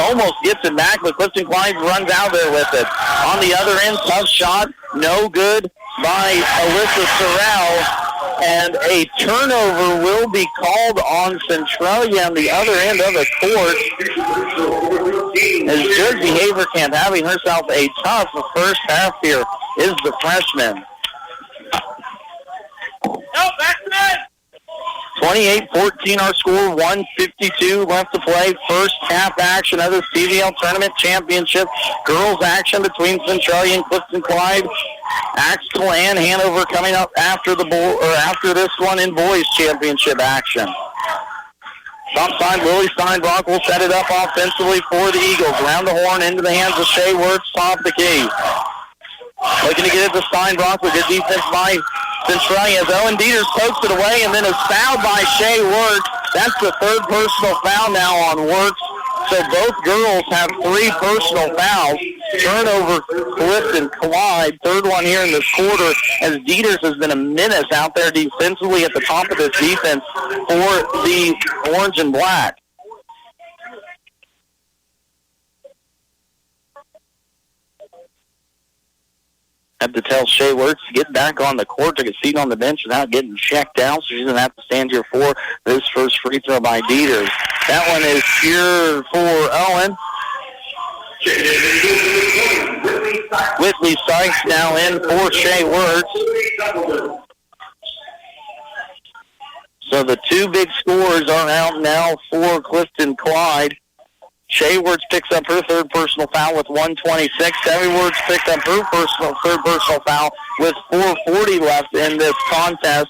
Speaker 1: almost gets it back, but Clifton-Clyde runs out there with it. On the other end, tough shot, no good by Alyssa Sorrell. And a turnover will be called on Centralia on the other end of the court. As Josie Haverkamp having herself a tough first half here is the freshman. 28-14 our score, 1:52 left to play. First half action of this TVL Tournament Championship. Girls action between Centralia and Clifton-Clyde. Axtell and Hanover coming up after this one in boys championship action. Top side, Lily Steinbrock will set it up offensively for the Eagles. Around the horn into the hands of Shea Wirtz, top of the key. Looking to get it to Steinbrock with good defense by Centralia as Owen Dieters pokes it away and then is fouled by Shea Wirtz. That's the 3rd personal foul now on Wirtz. So both girls have 3 personal fouls. Turnover, Clifton-Clyde, 3rd one here in this quarter, as Dieters has been a menace out there defensively at the top of this defense for the orange and black. Had to tell Shea Wirtz to get back on the court, took a seat on the bench without getting checked out, so she's going to have to stand here for this first free throw by Dieters. That one is pure for Owen. Whitley Sykes now in for Shea Wirtz. So the 2 big scores are out now for Clifton-Clyde. Shea Wirtz picks up her 3rd personal foul with 1:26. Sevy Wirtz picked up her 3rd personal foul with 4:40 left in this contest.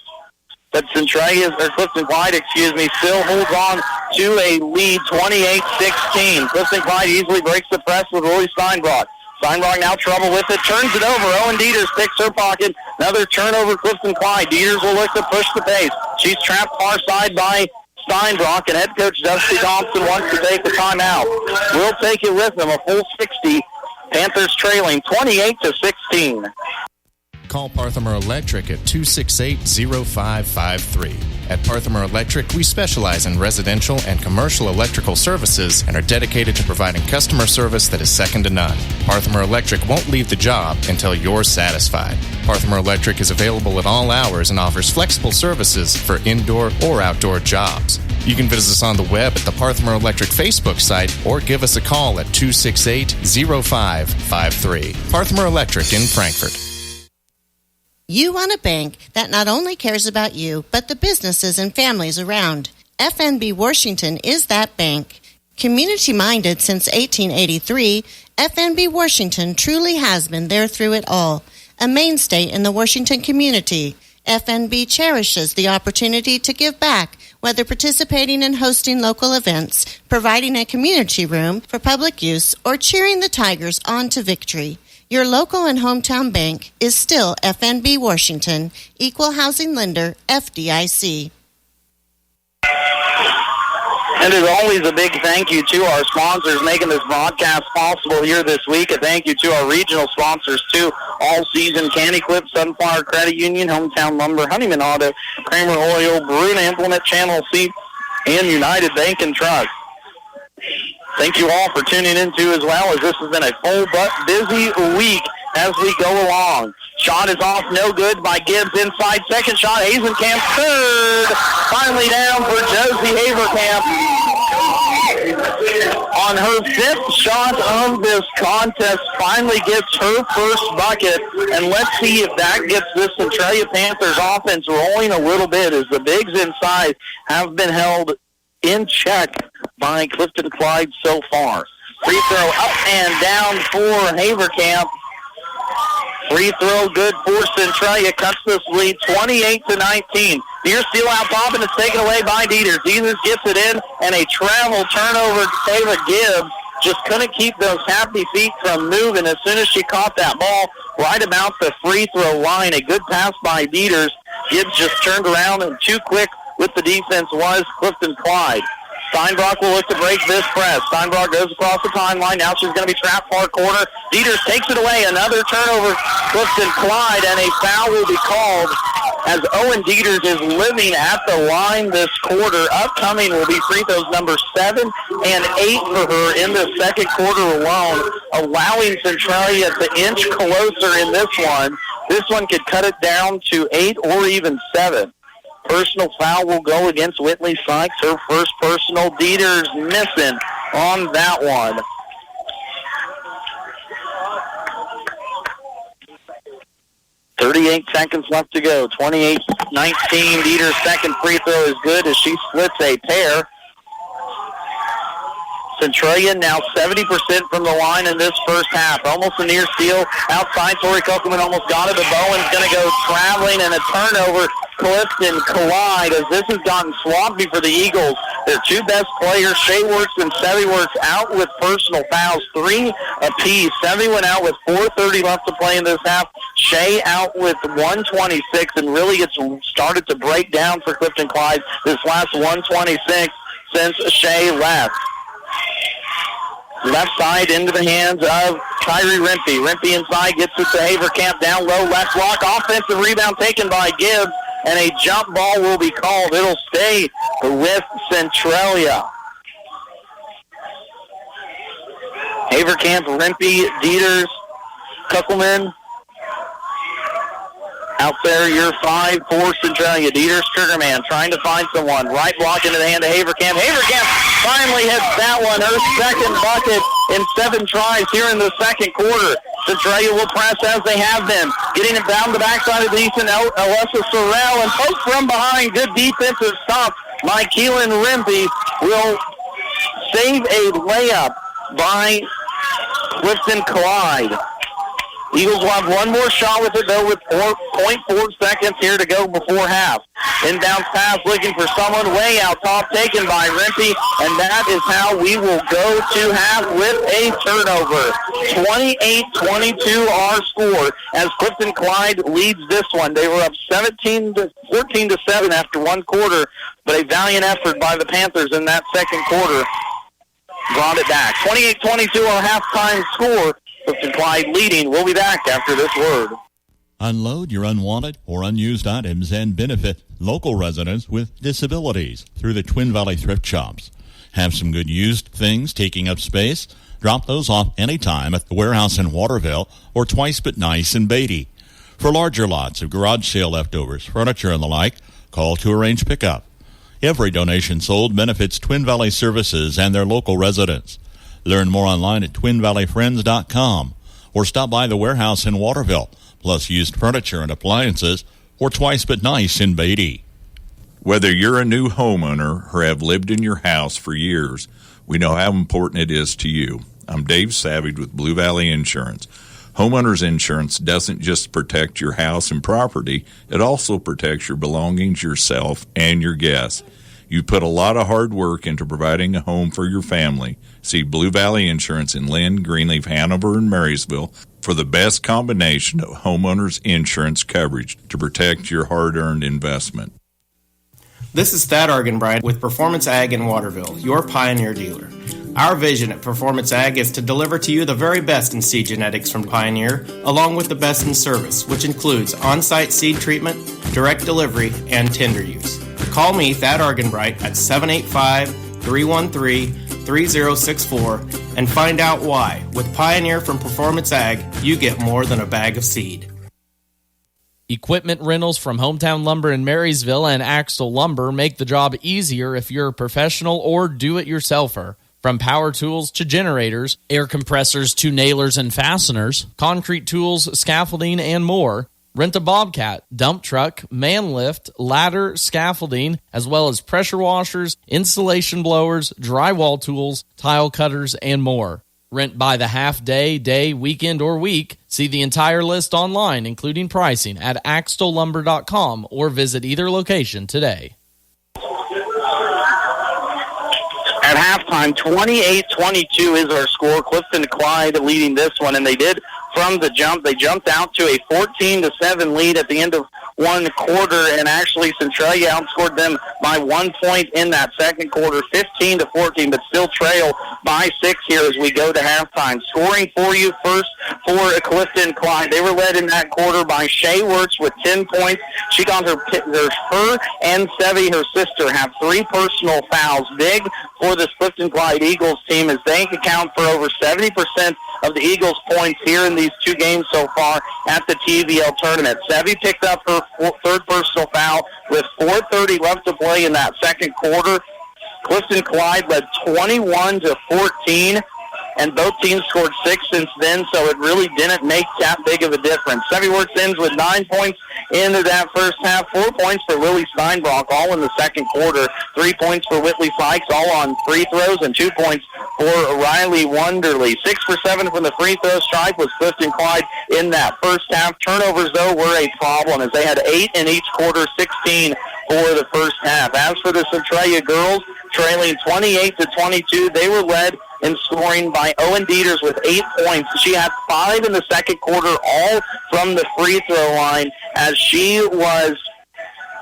Speaker 1: But Clifton-Clyde, still holds on to a lead, 28-16. Clifton-Clyde easily breaks the press with Lily Steinbrock. Steinbrock now trouble with it, turns it over. Owen Dieters picks her pocket. Another turnover, Clifton-Clyde. Dieters will look to push the pace. She's trapped far side by Steinbrock, and head coach Dusty Thompson wants to take the timeout. We'll take it with him, a full 60. Panthers trailing 28-16.
Speaker 21: call Parthimer Electric at 268-0553. At Parthimer Electric, we specialize in residential and commercial electrical services and are dedicated to providing customer service that is second to none. Parthimer Electric won't leave the job until you're satisfied. Parthimer Electric is available at all hours and offers flexible services for indoor or outdoor jobs. You can visit us on the web at the Parthimer Electric Facebook site or give us a call at 268-0553. Parthimer Electric in Frankfort.
Speaker 22: You want a bank that not only cares about you, but the businesses and families around. FNB Washington is that bank. Community-minded since 1883, FNB Washington truly has been there through it all. A mainstay in the Washington community, FNB cherishes the opportunity to give back, whether participating in hosting local events, providing a community room for public use, or cheering the Tigers on to victory. Your local and hometown bank is still FNB Washington, Equal Housing Lender, FDIC.
Speaker 1: And as always, a big thank you to our sponsors making this broadcast possible here this week. A thank you to our regional sponsors, too, all season: Candy Clip, Sunflower Credit Union, Hometown Lumber, Honeyman Auto, Kramer Oil, Bruna Implement, Channel C, and United Bank and Trust. Thank you all for tuning in, too, as well, as this has been a full but busy week as we go along. Shot is off, no good by Gibbs inside. Second shot, Hazenkamp third. Finally down for Josie Haverkamp on her fifth shot of this contest. Finally gets her first bucket, and let's see if that gets this Centralia Panthers offense rolling a little bit, as the bigs inside have been held in check by Clifton-Clyde so far. Free throw up and down for Haverkamp. Free throw good for Centralia. Cuts this lead 28-19. Near steal out top, and it's taken away by Dieters. Dieters gets it in, and a travel turnover to Taylor Gibbs. Just couldn't keep those happy feet from moving as soon as she caught that ball right about the free throw line. A good pass by Dieters. Gibbs just turned around, and too quick with the defense was Clifton-Clyde. Steinbrock will look to break this press. Steinbrock goes across the timeline. Now she's going to be trapped far corner. Dieters takes it away. Another turnover, Clifton-Clyde, and a foul will be called as Owen Dieters is living at the line this quarter. Upcoming will be free throws number 7 and 8 for her in the second quarter alone, allowing Centralia to inch closer in this one. This one could cut it down to 8 or even 7. Personal foul will go against Whitley Sykes. Her first personal. Dieters missing on that one. .38 seconds left to go. 28-19. Dieters' second free throw is good as she splits a pair. Centralia now 70% from the line in this first half. Almost a near steal outside. Tori Kuckelman almost got it, but Bowen's going to go traveling, and a turnover. Clifton-Clyde, as this has gotten sloppy for the Eagles. Their two best players, Shea Works and Sevy Works, out with personal fouls, 3 apiece. Sevy went out with 4:30 left to play in this half. Shea out with 1:26, and really it's started to break down for Clifton-Clyde this last 1:26 since Shea left. Left side into the hands of Kyrie Rimpey. Rimpey inside, gets it to Haverkamp, down low, left block, offensive rebound taken by Gibbs, and a jump ball will be called. It'll stay with Centralia. Haverkamp, Rimpey, Dieters, Kuckelman. Out there, your 5 for Centralia. Dieters, Triggerman, trying to find someone. Right block into the hand of Haverkamp. Haverkamp finally hits that one. Her second bucket in 7 tries here in the second quarter. Centralia will press as they have been. Getting it down the backside of the decent Alessa Sorrell. And poke from behind. Good defensive stop by Keelan Rimpey. Will save a layup by Clifton-Clyde. Eagles will have one more shot with it, though, with 4.4 seconds here to go before half. Inbound pass looking for someone way out top, taken by Rimpey, and that is how we will go to half with a turnover. 28-22 our score as Clifton-Clyde leads this one. They were up 14-7 after one quarter, but a valiant effort by the Panthers in that second quarter brought it back. 28-22 our halftime score. Clifton-Clyde leading. We'll be back after this word.
Speaker 3: Unload your unwanted or unused items and benefit local residents with disabilities through the Twin Valley Thrift Shops. Have some good used things taking up space? Drop those off anytime at the warehouse in Waterville or Twice But Nice in Beatty. For larger lots of garage sale leftovers, furniture, and the like, call to arrange pickup. Every donation sold benefits Twin Valley Services and their local residents. Learn more online at twinvalleyfriends.com or stop by the warehouse in Waterville, plus used furniture and appliances, or Twice But Nice in Beatty.
Speaker 2: Whether you're a new homeowner or have lived in your house for years, we know how important it is to you. I'm Dave Savage with Blue Valley Insurance. Homeowners insurance doesn't just protect your house and property, it also protects your belongings, yourself, and your guests. You put a lot of hard work into providing a home for your family. See Blue Valley Insurance in Lynn, Greenleaf, Hanover, and Marysville for the best combination of homeowners insurance coverage to protect your hard-earned investment.
Speaker 4: This is Thad Argenbright with Performance Ag in Waterville, your Pioneer dealer. Our vision at Performance Ag is to deliver to you the very best in seed genetics from Pioneer, along with the best in service, which includes on-site seed treatment, direct delivery, and tender use. Call me, Thad Argenbright, at 785-313-3064 and find out why. With Pioneer from Performance Ag, you get more than a bag of seed.
Speaker 6: Equipment rentals from Hometown Lumber in Marysville and Axtell Lumber make the job easier if you're a professional or do-it-yourselfer. From power tools to generators, air compressors to nailers and fasteners, concrete tools, scaffolding, and more. Rent a Bobcat, dump truck, man lift, ladder, scaffolding, as well as pressure washers, insulation blowers, drywall tools, tile cutters, and more. Rent by the half day, day, weekend, or week. See the entire list online, including pricing, at axtelllumber.com or visit either location today.
Speaker 1: At halftime, 28-22 is our score. Clifton-Clyde leading this one, and they did from the jump. They jumped out to a 14-7 lead at the end of one quarter, and actually Centralia outscored them by 1 point in that second quarter, 15-14, but still trail by 6 here as we go to halftime. Scoring for you first for Clifton-Clyde. They were led in that quarter by Shay Wirtz with 10 points. She got her and Sevi, her sister, have 3 personal fouls. Big for this Clifton-Clyde Eagles team as they account for over 70% of the Eagles' points here in these 2 games so far at the TVL tournament. Sevi picked up her third personal foul with 4:30 left to play in that second quarter. Clifton-Clyde led 21-14, and both teams scored 6 since then, so it really didn't make that big of a difference. Sevi Wirtz ends with 9 points into that first half, 4 points for Lily Steinbrock, all in the second quarter, 3 points for Whitley Sykes, all on free throws, and 2 points for Riley Wonderly. 6 for 7 from the free throw stripe was Clifton-Clyde in that first half. Turnovers, though, were a problem as they had 8 in each quarter, 16 for the first half. As for the Centralia girls, trailing 28-22, they were led in scoring by Owen Dieters with 8 points. She had 5 in the second quarter, all from the free throw line, as she was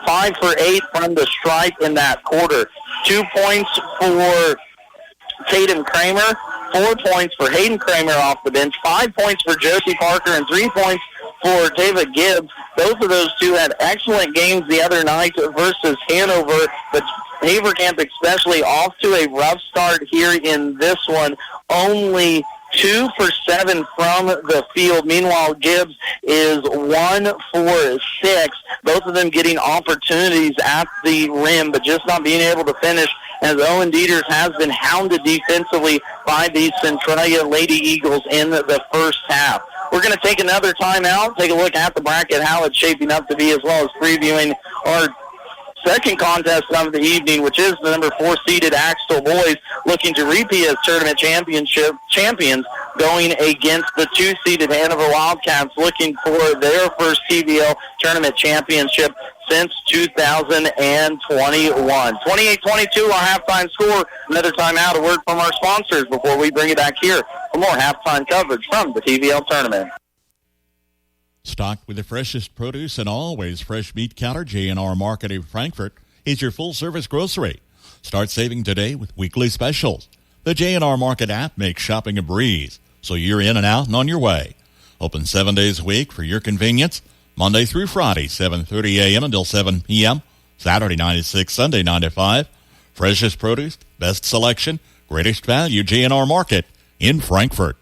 Speaker 1: 5 for 8 from the stripe in that quarter. 2 points for Tatum Kramer, 4 points for Hayden Kramer off the bench, 5 points for Josie Parker, and 3 points for David Gibbs. Both of those two had excellent games the other night versus Hanover, but Haverkamp especially off to a rough start here in this one. Only 2 for 7 from the field. Meanwhile, Gibbs is 1 for 6. Both of them getting opportunities at the rim, but just not being able to finish, as Owen Dieters has been hounded defensively by these Centralia Lady Eagles in the first half. We're going to take another timeout, take a look at the bracket, how it's shaping up to be, as well as previewing our second contest of the evening, which is the number 4 seeded Axtell boys looking to repeat as tournament champions, going against the 2 seeded Hanover Wildcats looking for their first TVL tournament championship since 2021. 28-22 our halftime score. Another timeout, a word from our sponsors before we bring it back here for more halftime coverage from the TVL tournament.
Speaker 3: Stocked with the freshest produce and always fresh meat counter, J&R Market in Frankfort is your full-service grocery. Start saving today with weekly specials. The J&R Market app makes shopping a breeze, so you're in and out and on your way. Open 7 days a week for your convenience. Monday through Friday, 7:30 a.m. until 7 p.m. Saturday 9 to 6, Sunday 9 to 5. Freshest produce, best selection, greatest value, J&R Market in Frankfort.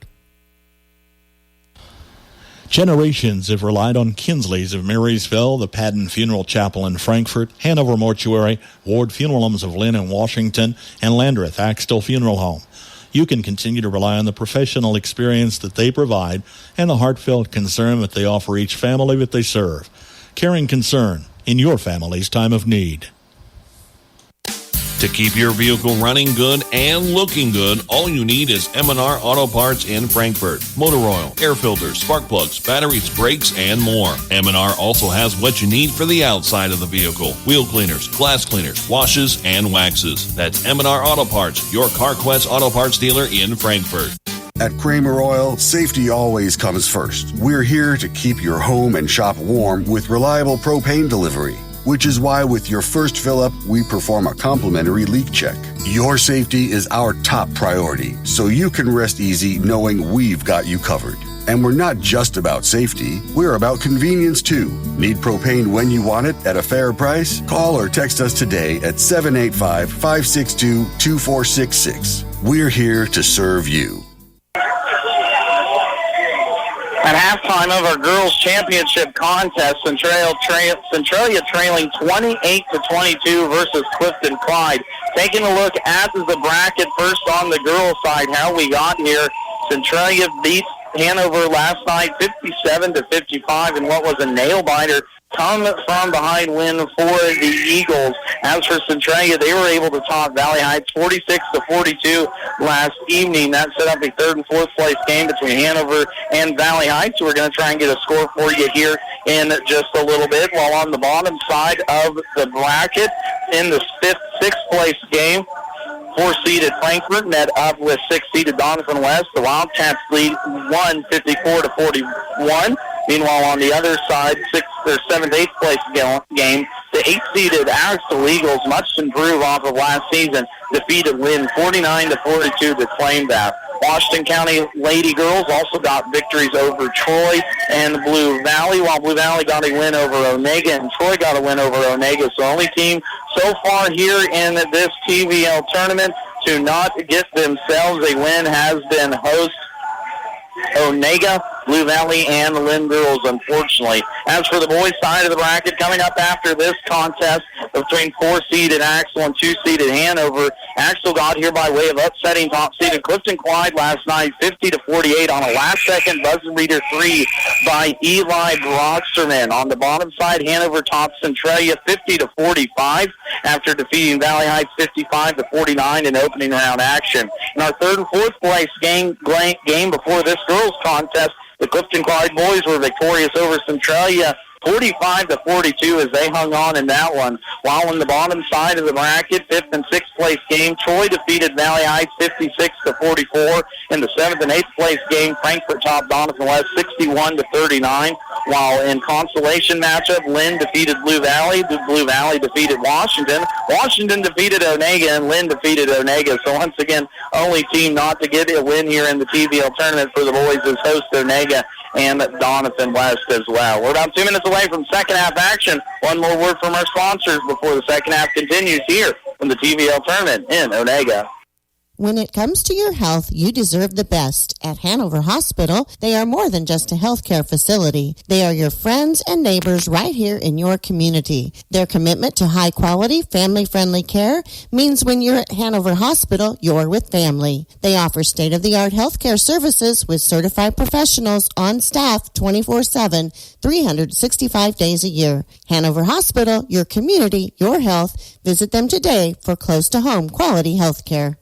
Speaker 3: Generations have relied on Kinsley's of Marysville, the Padden Funeral Chapel in Frankfort, Hanover Mortuary, Ward Funeral Homes of Lynn and Washington, and Landreth Axtell Funeral Home. You can continue to rely on the professional experience that they provide and the heartfelt concern that they offer each family that they serve. Caring concern in your family's time of need.
Speaker 5: To keep your vehicle running good and looking good, all you need is M&R Auto Parts in Frankfort. Motor oil, air filters, spark plugs, batteries, brakes, and more. M&R also has what you need for the outside of the vehicle. Wheel cleaners, glass cleaners, washes, and waxes. That's M&R Auto Parts, your CarQuest Auto Parts dealer in Frankfort.
Speaker 7: At Kramer Oil, safety always comes first. We're here to keep your home and shop warm with reliable propane delivery, which is why with your first fill-up, we perform a complimentary leak check. Your safety is our top priority, so you can rest easy knowing we've got you covered. And we're not just about safety, we're about convenience too. Need propane when you want it at a fair price? Call or text us today at 785-562-2466. We're here to serve you.
Speaker 1: At halftime of our girls' championship contest, Centralia trailing 28-22 versus Clifton-Clyde. Taking a look at the bracket first on the girls' side, how we got here. Centralia beat Hanover last night 57-55 in what was a nail-biter. Come from behind win for the Eagles. As for Centralia, they were able to top Valley Heights 46-42 last evening. That set up a third and fourth place game between Hanover and Valley Heights. We're going to try and get a score for you here in just a little bit. While on the bottom side of the bracket, in the sixth place game, 4-seeded Frankfort met up with 6-seeded Donovan West. The Wildcats lead 54-41. Meanwhile, on the other side, 7th, 8th place game, the 8th-seeded Axtell Eagles, much improved off of last season, defeated Lynn 49-42 to claim that. Washington County Lady Girls also got victories over Troy and Blue Valley, while Blue Valley got a win over Onega and Troy got a win over Onega. So only team so far here in this TVL tournament to not get themselves a win has been host Onega, Blue Valley, and the Lynn Girls, unfortunately. As for the boys' side of the bracket, coming up after this contest between 4-seeded Axtell and 2-seeded Hanover, Axtell got here by way of upsetting top-seeded Clifton-Clyde last night, 50-48 on a last-second buzzer beater 3 by Eli Broxterman. On the bottom side, Hanover topped Centralia 50-45 after defeating Valley Heights 55-49 in opening round action. In our third and fourth place game before this girls' contest, the Clifton-Clyde boys were victorious over Centralia 45-42 as they hung on in that one. While on the bottom side of the bracket, 5th and 6th place game, Troy defeated Valley Heights 56-44. In the 7th and 8th place game, Frankfort topped Donovan West 61-39. While in consolation matchup, Lynn defeated Blue Valley. Blue Valley defeated Washington. Washington defeated Onega, and Lynn defeated Onega. So once again, only team not to get a win here in the TVL tournament for the boys is host Onega and Donovan West as well. We're about 2 minutes away from second half action. One more word from our sponsors before the second half continues here from the TVL tournament in Onega.
Speaker 22: When it comes to your health, you deserve the best. At Hanover Hospital, they are more than just a healthcare facility. They are your friends and neighbors right here in your community. Their commitment to high-quality, family-friendly care means when you're at Hanover Hospital, you're with family. They offer state-of-the-art healthcare services with certified professionals on staff 24/7, 365 days a year. Hanover Hospital, your community, your health. Visit them today for close-to-home quality healthcare.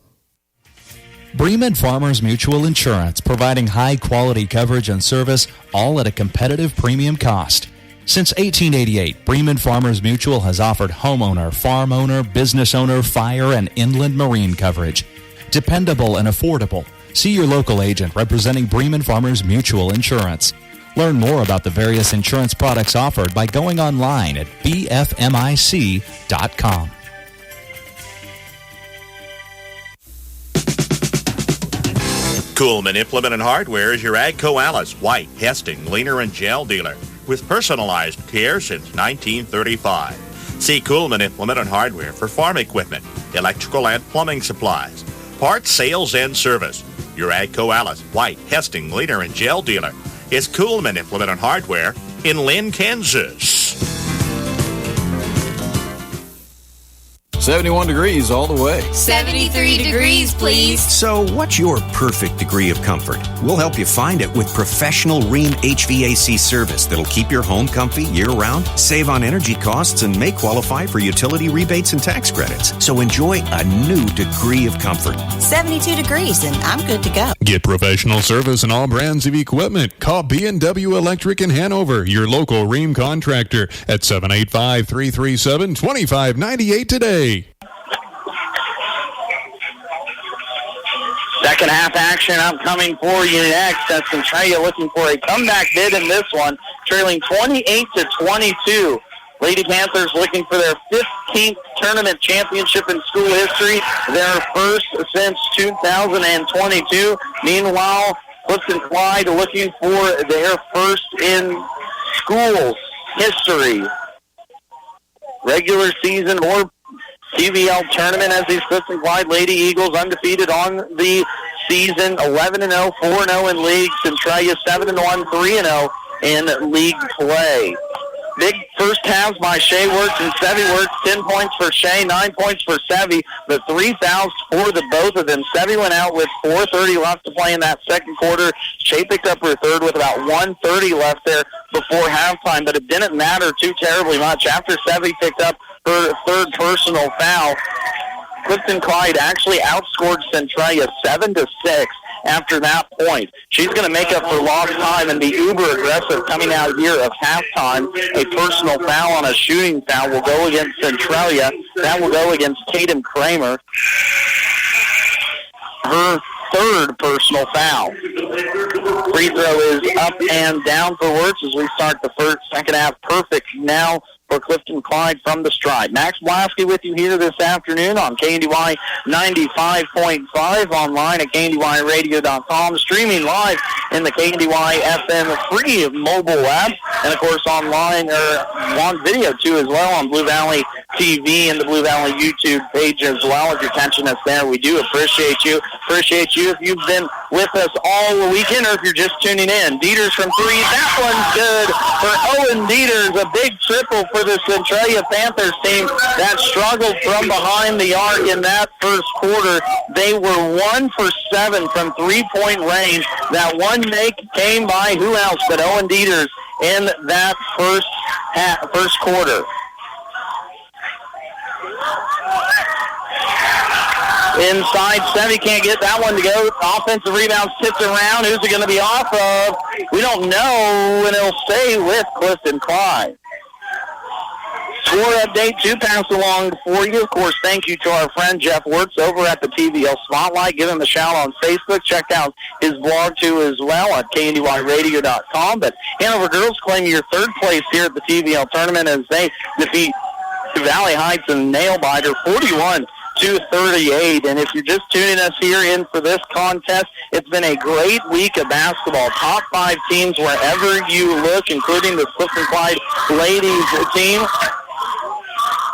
Speaker 23: Bremen Farmers Mutual Insurance, providing high-quality coverage and service, all at a competitive premium cost. Since 1888, Bremen Farmers Mutual has offered homeowner, farm owner, business owner, fire, and inland marine coverage. Dependable and affordable. See your local agent representing Bremen Farmers Mutual Insurance. Learn more about the various insurance products offered by going online at bfmic.com.
Speaker 8: Coolman Implement and Hardware is your Agco Alice, White, Hesting, Leaner, and Gel dealer. with personalized care since 1935. See Coolman Implement and Hardware for farm equipment, electrical and plumbing supplies, parts sales and service. Your AGCO Alice, White, Hesting, Leader, and Gel dealer is Coolman Implement and Hardware in Lynn, Kansas.
Speaker 9: 71 degrees all the way.
Speaker 10: 73 degrees, please.
Speaker 11: So what's your perfect degree of comfort? We'll help you find it with professional Rheem HVAC service that'll keep your home comfy year-round, save on energy costs, and may qualify for utility rebates and tax credits. So enjoy a new degree of comfort.
Speaker 10: 72 degrees, and I'm good to go.
Speaker 24: Get professional service in all brands of equipment. Call B&W Electric in Hanover, your local Rheem contractor, at 785-337-2598 today.
Speaker 1: Second half action upcoming for you next. Centralia looking for a comeback bid in this one, trailing 28-22. Lady Panthers looking for their 15th tournament championship in school history, their first since 2022. Meanwhile, Clifton-Clyde looking for their first in school history. Regular season or TVL tournament as these Clifton-Clyde Lady Eagles undefeated on the season, 11-0, 4-0 in league. Centralia 7-1, 3-0 in league play. Big first halves by Shea Works and Sevy Works. 10 points for Shea, 9 points for Sevy. The 3 fouls for the both of them. Sevy went out with 4:30 left to play in that second quarter. Shea picked up her third with about 1:30 left there before halftime, but it didn't matter too terribly much. After Sevy picked up her third personal foul, Clifton-Clyde actually outscored Centralia 7-6 after that point. She's going to make up for lost time and be uber aggressive coming out here of halftime. A personal foul on a shooting foul will go against Centralia. That will go against Tatum Kramer. Her third personal foul. Free throw is up and down for Works as we start the second half. Perfect now for Clifton-Clyde from the stride. Max Blasky with you here this afternoon on KNDY 95.5, online at KNDYradio.com, streaming live in the KNDY FM free mobile app, and of course online or on video too as well on Blue Valley TV and the Blue Valley YouTube page as well. If you're catching us there, we do appreciate you. Appreciate you if you've been with us all the weekend or if you're just tuning in. Dieters from three. That one's good for Owen Dieters. A big triple for the Centralia Panthers team that struggled from behind the arc in that first quarter. They were 1 for 7 from three-point range. That one make came by who else but Owen Dieters in that first quarter. Inside, Sevy can't get that one to go. Offensive rebound tipped around. Who's it going to be off of? We don't know, and it'll stay with Clifton-Clyde. Score update to pass along for you. Of course, thank you to our friend Jeff Wirtz over at the TVL Spotlight. Give him a shout on Facebook. Check out his blog, too, as well at KNDYradio.com. But Hanover girls claim your third place here at the TVL tournament as they defeat Valley Heights and nail-biter 41-38. And if you're just tuning us here in for this contest, it's been a great week of basketball. Top 5 teams wherever you look, including the Clifton-Clyde ladies team.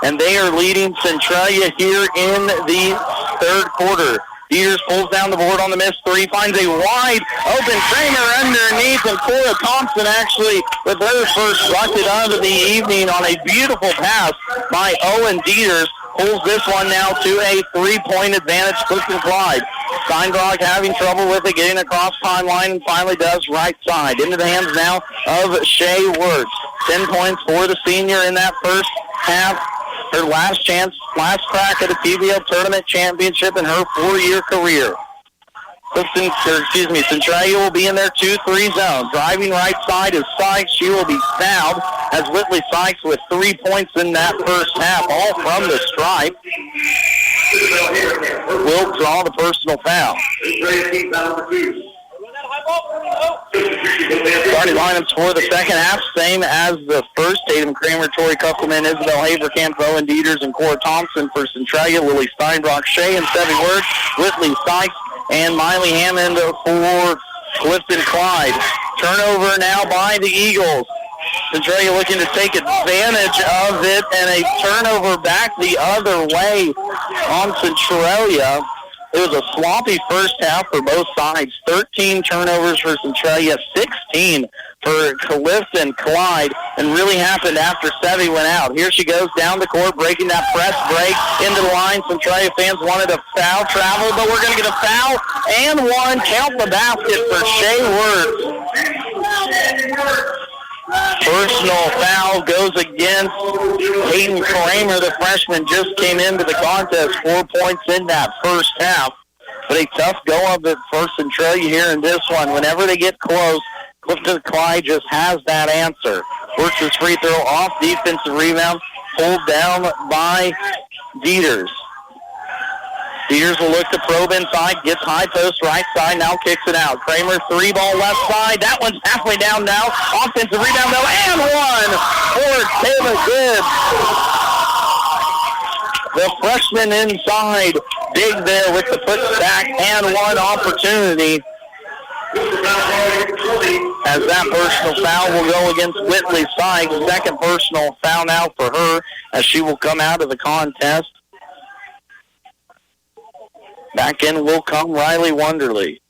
Speaker 1: And they are leading Centralia here in the third quarter. Dieters pulls down the board on the missed three, finds a wide open Kramer underneath, and Cora Thompson actually with her first bucket of the evening on a beautiful pass by Owen Dieters. Pulls this one now to a three-point advantage, Clifton-Clyde. Steinbrock having trouble with it, getting across timeline, and finally does right side. Into the hands now of Shea Wirtz. 10 points for the senior in that first half. Her last chance, last crack at a TVL tournament championship in her 4-year career. Centralia will be in their 2-3 zone. Driving right side is Sykes. She will be fouled as Whitley Sykes with 3 points in that first half, all from the stripe. Will draw the personal foul. Starting lineups for the second half, same as the first. Tatum Kramer, Tori Kuffelman, Isabel Haverkamp, Owen Dieters, and Cora Thompson for Centralia. Lily Steinbrock, Shea, and Sevy Words. Whitley Sykes and Miley Hammond for Clifton-Clyde. Turnover now by the Eagles. Centralia looking to take advantage of it, and a turnover back the other way on Centralia. It was a sloppy first half for both sides. 13 turnovers for Centralia, 16 for Clifton-Clyde, and really happened after Sevy went out. Here she goes down the court, breaking that press break into the line. Centralia fans wanted a foul travel, but we're going to get a foul and one. Count the basket for Shea Wirtz. Personal foul goes against Hayden Kramer. The freshman just came into the contest, 4 points in that first half. But a tough go of it for Centralia here in this one. Whenever they get close, Clifton-Clyde just has that answer. Works his free throw off, defensive rebound, pulled down by Dieters. Dieters will look to probe inside, gets high post right side, now kicks it out. Kramer, 3-ball left side. That one's halfway down now. Offensive rebound, though, and one for Taylor Gibbs. The freshman inside, big there with the putback and one opportunity. As that personal foul will go against Whitley Sykes. Second personal foul now for her as she will come out of the contest. Back in will come Riley Wonderly.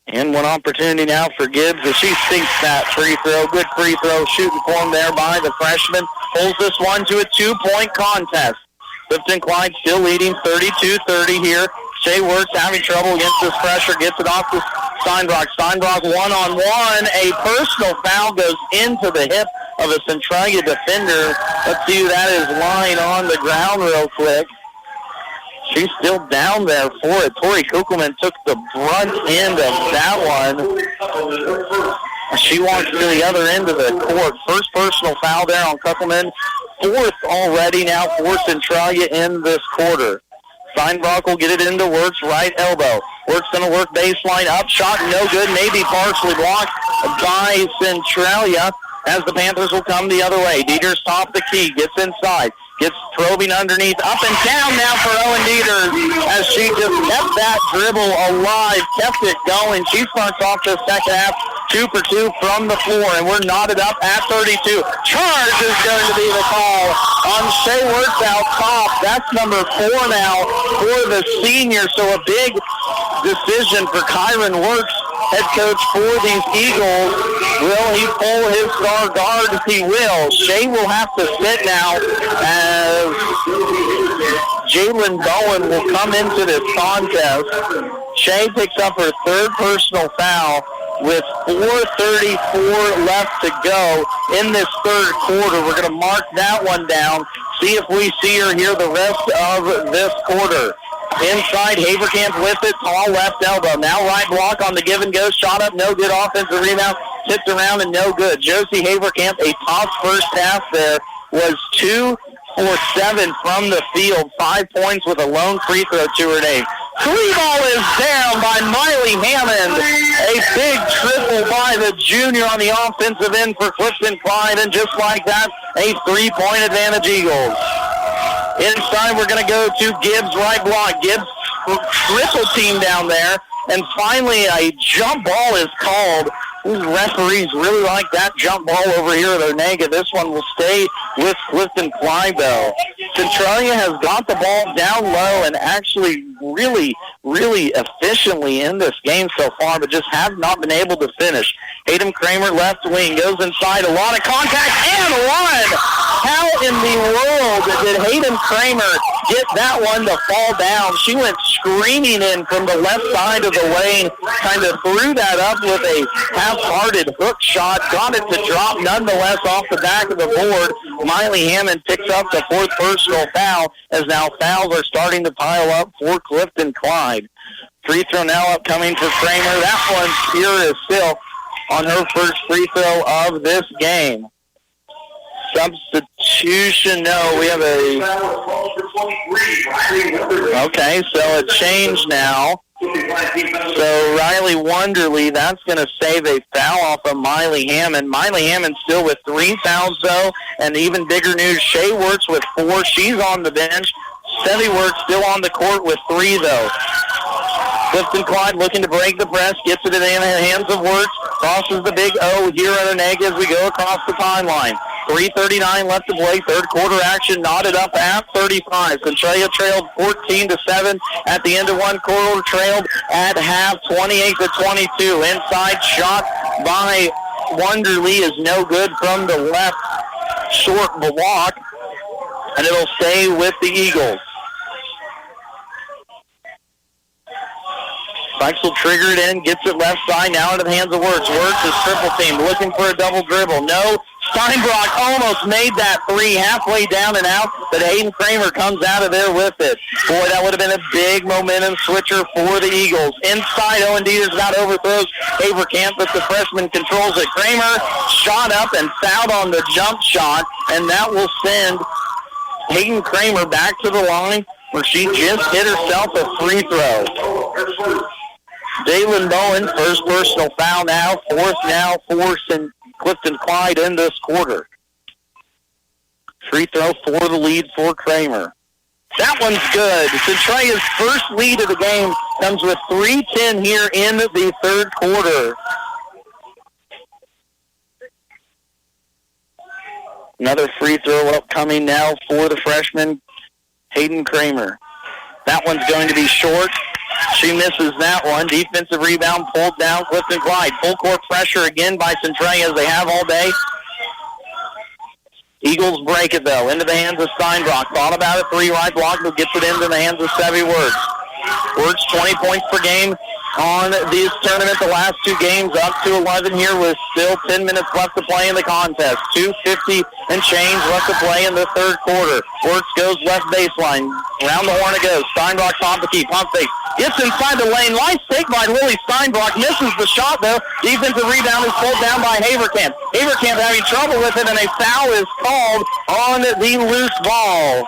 Speaker 1: And one opportunity now for Gibbs as she sinks that free throw. Good free throw shooting form there by the freshman. Pulls this one to a 2-point contest. Clifton-Clyde still leading 32-30 here. Shea Wirtz having trouble against this pressure. Gets it off to Steinbrock. Steinbrock one-on-one. A personal foul goes into the hip of a Centralia defender. Let's see who that is lying on the ground real quick. She's still down there for it. Tori Kugelman took the brunt end of that one. She walks to the other end of the court. First personal foul there on Kugelman. Fourth already now for Centralia in this quarter. Steinbrock will get it into Wirtz, right elbow. Wirtz going to work baseline up. Shot no good, maybe partially blocked by Centralia as the Panthers will come the other way. Dieters top the key, gets inside. Gets probing underneath, up and down now for Owen Dieters as she just kept that dribble alive, kept it going. She starts off the second half 2 for 2 from the floor, and we're knotted up at 32. Charge is going to be the call on Shea Wirtz out top. That's number 4 now for the senior, so a big decision for Kyron Wirtz, head coach for these Eagles. Will he pull his star guard? He will. Shea will have to sit now as Jalen Bowen will come into this contest. Shea picks up her third personal foul with 4:34 left to go in this third quarter. We're going to mark that one down, see if we see her here the rest of this quarter. Inside, Haverkamp with it, tall left elbow. Now right block on the give and go. Shot up, no good. Offensive rebound, tipped around and no good. Josie Haverkamp, a tough first half there, was 2 for 7 from the field. 5 points with a lone free throw to her name. 3-ball is down by Miley Hammond. A big triple by the junior on the offensive end for Clifton-Clyde, and just like that, a 3-point advantage Eagles. Inside, we're going to go to Gibbs, right block. Gibbs triple team down there. And finally, a jump ball is called. These referees really like that jump ball over here at Onega. This one will stay with Clifton-Clyde, though. Centralia has got the ball down low and actually really efficiently in this game so far, but just have not been able to finish. Hayden Kramer, left wing, goes inside. A lot of contact and one. How in the world did Hayden Kramer get that one to fall down? She went screaming in from the left side of the lane, kind of threw that up with a half-hearted hook shot, got it to drop nonetheless off the back of the board. Miley Hammond picks up the fourth personal foul, as now fouls are starting to pile up for Clifton-Clyde. Free throw now upcoming for Kramer. That one's pure as silk on her first free throw of this game. Substitution, no, we have okay, so a change now. So Riley Wonderly, that's going to save a foul off of Miley Hammond. Miley Hammond still with 3 fouls, though, and even bigger news, Shea Wirtz with 4. She's on the bench. Sevy Wirtz still on the court with 3, though. Clifton-Clyde looking to break the press, gets it in the hands of Wirtz. crosses the big O here at Onega as we go across the timeline. 3:39 left to play. Third quarter action knotted up at 35. Centralia trailed 14-7 at the end of one quarter, trailed at half 28-22. Inside shot by Wonderly is no good from the left, short block, and it'll stay with the Eagles. Sykes will trigger it in, gets it left side, now into the hands of Wirtz. Wirtz is triple team, looking for a double dribble. No, Steinbrock almost made that three halfway down and out, but Hayden Kramer comes out of there with it. Boy, that would have been a big momentum switcher for the Eagles. Inside, Owen Dieters about overthrows Haverkamp, but the freshman controls it. Kramer shot up and fouled on the jump shot, and that will send Hayden Kramer back to the line where she just hit herself a free throw. Jalen Bowen, first personal foul now, fourth now for Clifton-Clyde in this quarter. Free throw for the lead for Kramer. That one's good. Centralia's first lead of the game comes with 3:10 here in the third quarter. Another free throw upcoming now for the freshman, Hayden Kramer. That one's going to be short. She misses that one. Defensive rebound pulled down Clifton-Clyde. Full court pressure again by Centralia as they have all day. Eagles break it, though, into the hands of Steinbrock. Thought about a three-right block, but gets it into the hands of Sevy Wirtz. Wirtz, 20 points per game on this tournament. The last two games up to 11 here with still 10 minutes left to play in the contest. 2:50 and change left to play in the third quarter. Wirtz goes left baseline. Around the horn it goes. Steinbrock top the key. Pump fake. Gets inside the lane. Nice take by Lily Steinbrock. Misses the shot, though. Defensive rebound is pulled down by Haverkamp. Haverkamp having trouble with it, and a foul is called on the loose ball.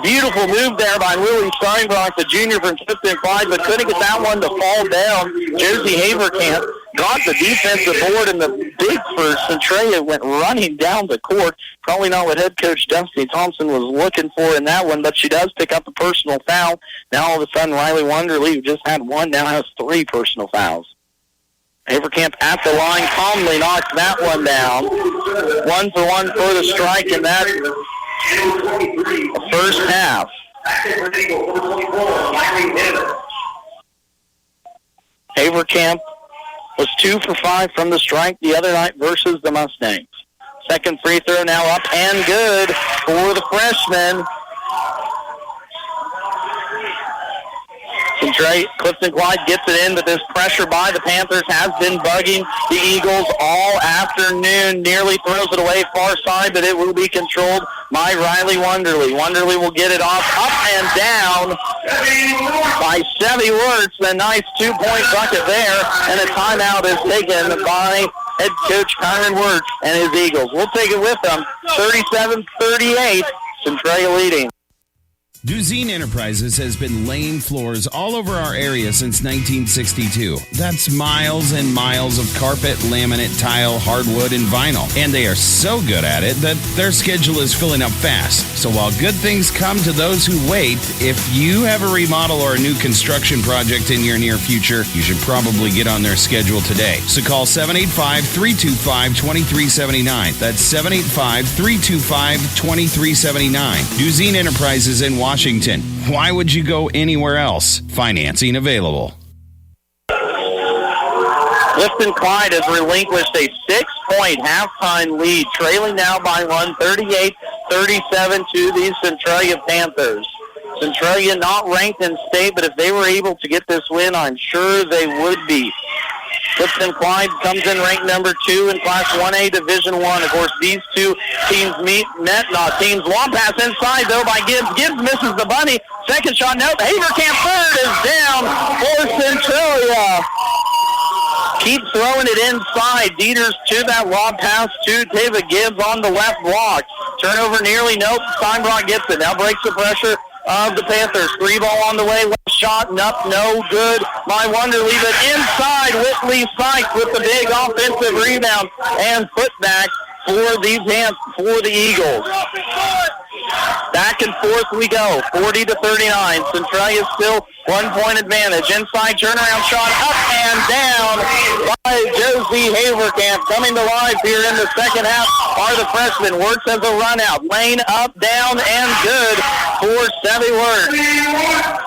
Speaker 1: Beautiful move there by Lily Steinbrock, the junior from Clifton-Clyde, but couldn't get that one to fall down. Josie Haverkamp got the defensive board, and the big for Centralia went running down the court. Probably not what head coach Dusty Thompson was looking for in that one, but she does pick up a personal foul. Now all of a sudden Riley Wonderly, who just had one, now has 3 personal fouls. Haverkamp at the line calmly knocks that one down. 1-for-1 for the strike, and that the first half. Haverkamp was 2 for 5 from the strike the other night versus the Mustangs. Second free throw now up and good for the freshman. Clifton-Clyde gets it in, but this pressure by the Panthers has been bugging the Eagles all afternoon. Nearly throws it away far side, but it will be controlled by Riley Wonderly. Wonderly will get it off, up and down by Sevy Wirtz. A nice 2-point bucket there, and a timeout is taken by head coach Kyron Wirtz and his Eagles. We'll take it with them, 37-38, Centralia leading.
Speaker 9: Duzine Enterprises has been laying floors all over our area since 1962. That's miles and miles of carpet, laminate, tile, hardwood, and vinyl. And they are so good at it that their schedule is filling up fast. So while good things come to those who wait, if you have a remodel or a new construction project in your near future, you should probably get on their schedule today. So call 785-325-2379. That's 785-325-2379. Duzine Enterprises in Washington. Why would you go anywhere else? Financing available.
Speaker 1: Clifton-Clyde has relinquished a 6-point halftime lead, trailing now by 38-37 to the Centralia Panthers. Centralia not ranked in state, but if they were able to get this win, I'm sure they would be. Clifton-Clyde comes in ranked number 2 in Class 1A Division I. Of course, these two teams met. Long pass inside, though, by Gibbs. Gibbs misses the bunny. Second shot, nope. Haverkamp third is down for Centralia. Keep throwing it inside. Dieters to that lob pass to David Gibbs on the left block. Turnover nearly, nope. Steinbrock gets it. Now breaks the pressure of the Panthers. 3 ball on the way. Left shot, no good by Wonderly, but inside Whitley Sykes with the big offensive rebound and putback for the Eagles. Back and forth we go, 40-39. Centralia still 1-point advantage. Inside turnaround shot, up and down by JC Haverkamp coming to life here in the second half are the freshmen. Wirtz has a run out. Lane up, down, and good for Sevy Wirtz.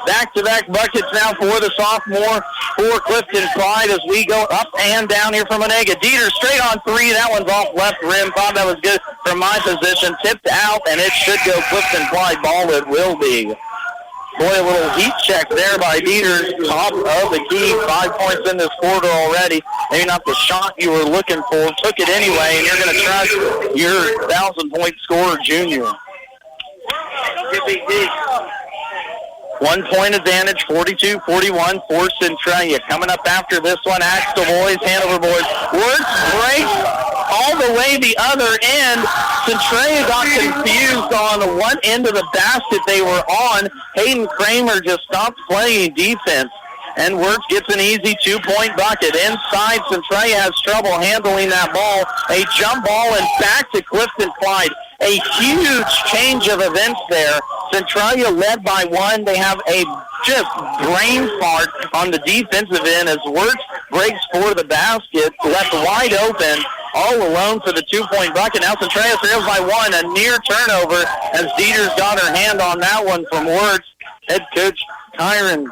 Speaker 1: Back-to-back buckets now for the sophomore for Clifton-Clyde as we go up and down here from Onega. Dieter straight on three. That one's off left rim. Thought that was good from my position. Tipped out, and it should go Clifton-Clyde ball. It will be. Boy, a little heat check there by Dieter. Top of the key. 5 points in this quarter already. Maybe not the shot you were looking for. Took it anyway, and you're going to trust your 1,000-point scorer, junior. 1 point advantage, 42-41 for Centralia. Coming up after this one, Axtell boys, Hanover boys. Wirtz breaks all the way the other end. Centralia got confused on what end of the basket they were on. Hayden Kramer just stopped playing defense, and Wirtz gets an easy 2-point bucket. Inside, Centralia has trouble handling that ball. A jump ball and back to Clifton-Clyde. A huge change of events there. Centralia led by one. They have a just brain fart on the defensive end as Wirtz breaks for the basket, left wide open, all alone for the 2-point bucket. Now Centralia trails by one, a near turnover as Dieter's got her hand on that one from Wirtz. Head coach Kyron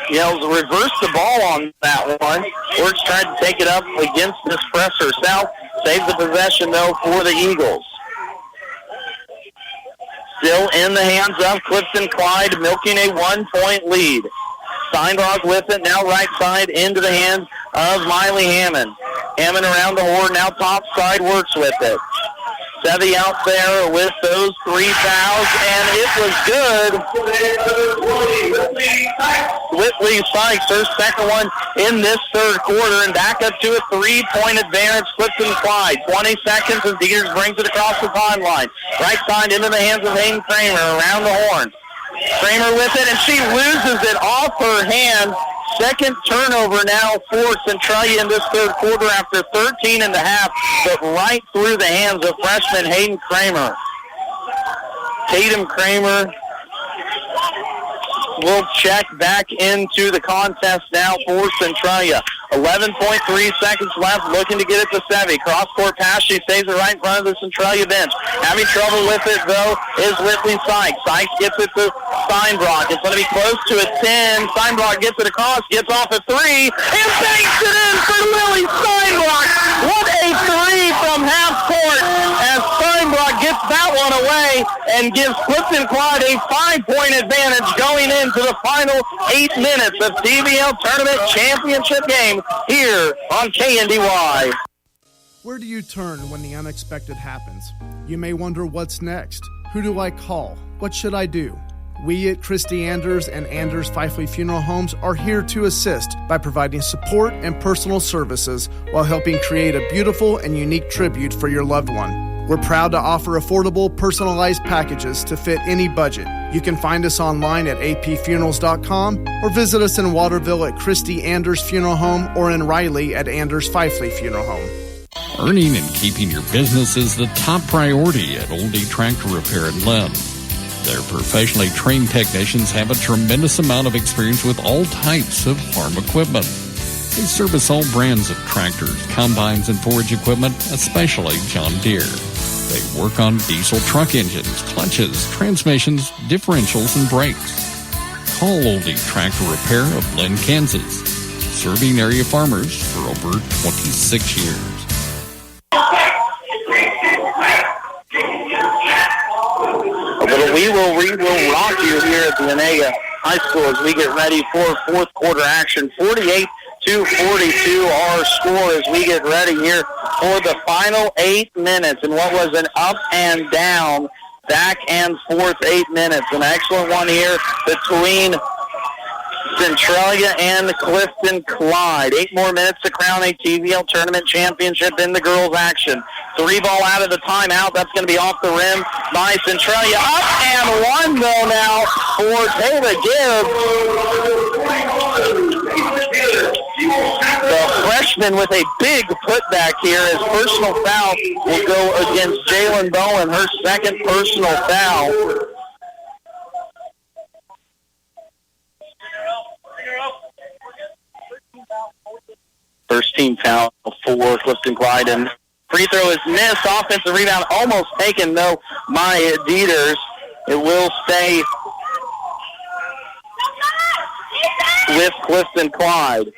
Speaker 1: yells, reverse the ball on that one. Wirtz tried to take it up against this press herself. Saves the possession, though, for the Eagles. Still in the hands of Clifton-Clyde, milking a 1-point lead. Steinbrock with it, now right side into the hands of Miley Hammond. Hammond around the horn, now top side, works with it. Sevy out there with those 3 fouls, and it was good. Whitley Sykes, her second one in this third quarter, and back up to a 3-point advantage, Clifton-Clyde. 20 seconds as Dieters brings it across the timeline. Right side into the hands of Hayden Kramer around the horn. Kramer with it, and she loses it off her hand. Second turnover now for Centralia in this third quarter after 13 and a half, but right through the hands of freshman Hayden Kramer. Tatum Kramer will check back into the contest now for Centralia. 11.3 seconds left, looking to get it to Sevy. Cross-court pass, she saves it right in front of the Centralia bench. Having trouble with it, though, is Whitley Sykes. Sykes gets it to Steinbrock. It's going to be close to a 10. Steinbrock gets it across, gets off a 3, and banks it in for Lily Steinbrock. What a 3 from half court as Steinbrock gets that one away and gives Clifton-Clyde a 5-point advantage going into the final 8 minutes of TVL Tournament Championship game here on KNDY.
Speaker 12: Where do you turn when the unexpected happens? You may wonder what's next. Who do I call? What should I do? We at Christy Anders and Anders Fifely Funeral Homes are here to assist by providing support and personal services while helping create a beautiful and unique tribute for your loved one. We're proud to offer affordable, personalized packages to fit any budget. You can find us online at apfunerals.com or visit us in Waterville at Christy Anders Funeral Home or in Riley at Anders Fifely Funeral Home.
Speaker 13: Earning and keeping your business is the top priority at Old D Tractor Repair in Lynn. Their professionally trained technicians have a tremendous amount of experience with all types of farm equipment. They service all brands of tractors, combines, and forage equipment, especially John Deere. They work on diesel truck engines, clutches, transmissions, differentials, and brakes. Call Old D Tractor Repair of Lynn, Kansas, serving area farmers for over 26 years.
Speaker 1: We will rock you here at the Onega High School as we get ready for fourth quarter action. 48-42 our score as we get ready here for the final 8 minutes in what was an up and down, back and forth 8 minutes. An excellent one here between Centralia and Clifton-Clyde. 8 more minutes to crown a TVL tournament championship in the girls' action. 3 ball out of the timeout. That's going to be off the rim by Centralia. Up and 1 though now for Taylor Gibbs. The freshman with a big putback here. His personal foul will go against Jalen Bowen, her second personal foul. First team foul for Clifton-Clyde. And free throw is missed. Offensive rebound almost taken, though, by Dieters. It will stay with Clifton-Clyde.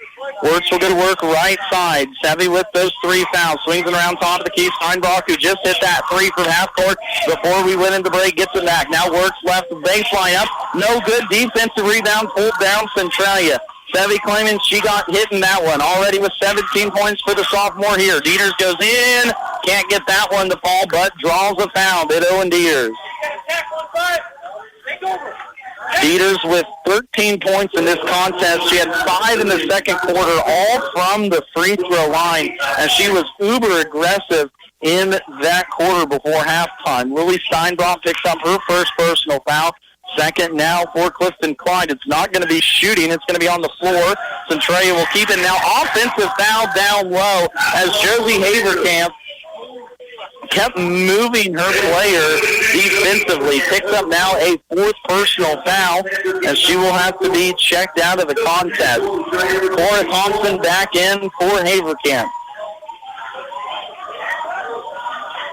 Speaker 1: Wirtz will go to work right side. Sevy with those 3 fouls. Swings it around top of the key. Steinbach, who just hit that 3 from half court before we went into break, gets it back. Now Wirtz left the baseline up. No good. Defensive rebound pulled down Centralia. Sevy claiming she got hit in that one. Already with 17 points for the sophomore here. Dieters goes in. Can't get that one to fall, but draws a foul. Did Owen Dieters. Dieters with 13 points in this contest. She had 5 in the second quarter, all from the free throw line, and she was uber aggressive in that quarter before halftime. Lily Steinbach picks up her first personal foul. Second now for Clifton-Clyde. It's not going to be shooting. It's going to be on the floor. Centralia will keep it now. Offensive foul down low as Josie Haverkamp kept moving her player defensively. Picks up now a 4th personal foul, and she will have to be checked out of the contest. Cora Thompson back in for Haverkamp.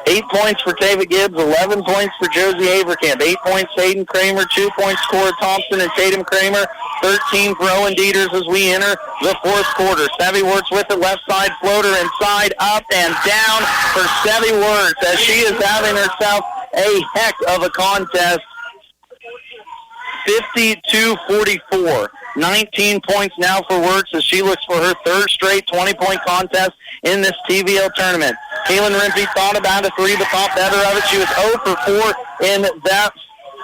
Speaker 1: 8 points for Tava Gibbs, 11 points for Josie Haverkamp, 8 points Hayden Kramer, 2 points Cora Thompson and Tatum Kramer, 13 for Owen Dieters as we enter the fourth quarter. Sevy Wirtz with the left side floater, inside, up, and down for Sevy Wirtz as she is having herself a heck of a contest. 52-44. 19 points now for Wirtz as she looks for her 3rd straight 20-point contest in this TVL tournament. Kaylin Rimpey thought about a 3, but thought better of it. She was 0 for 4 in that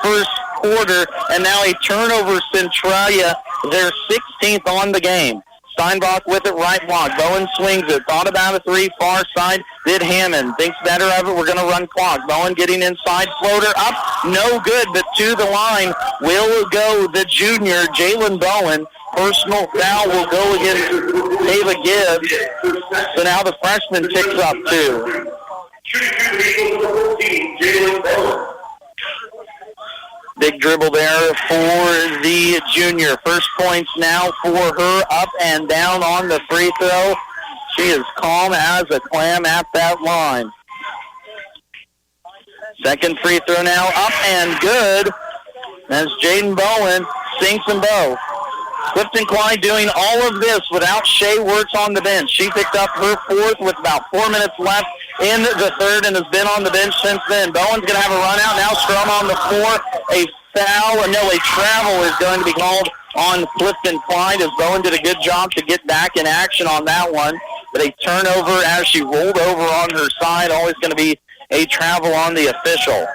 Speaker 1: first quarter, and now a turnover. Centralia, their 16th on the game. Steinbach with it, right block. Bowen swings it. Thought about a 3, far side. Did Hammond. Thinks better of it. We're going to run clock. Bowen getting inside. Floater up. No good, but to the line will go the junior, Jalen Bowen. Personal foul will go against Tava Gibbs. So now the freshman picks up 2. Big dribble there for the junior. First points now for her, up and down on the free throw. She is calm as a clam at that line. Second free throw now, up and good, as Jaden Bowen sinks them both. Clifton-Clyde doing all of this without Shea Wirtz on the bench. She picked up her 4th with about 4 minutes left in the third and has been on the bench since then. Bowen's going to have a run out now. Scrum on the floor. A foul, a travel is going to be called on Clifton-Clyde as Bowen did a good job to get back in action on that one. But a turnover as she rolled over on her side. Always going to be a travel on the official.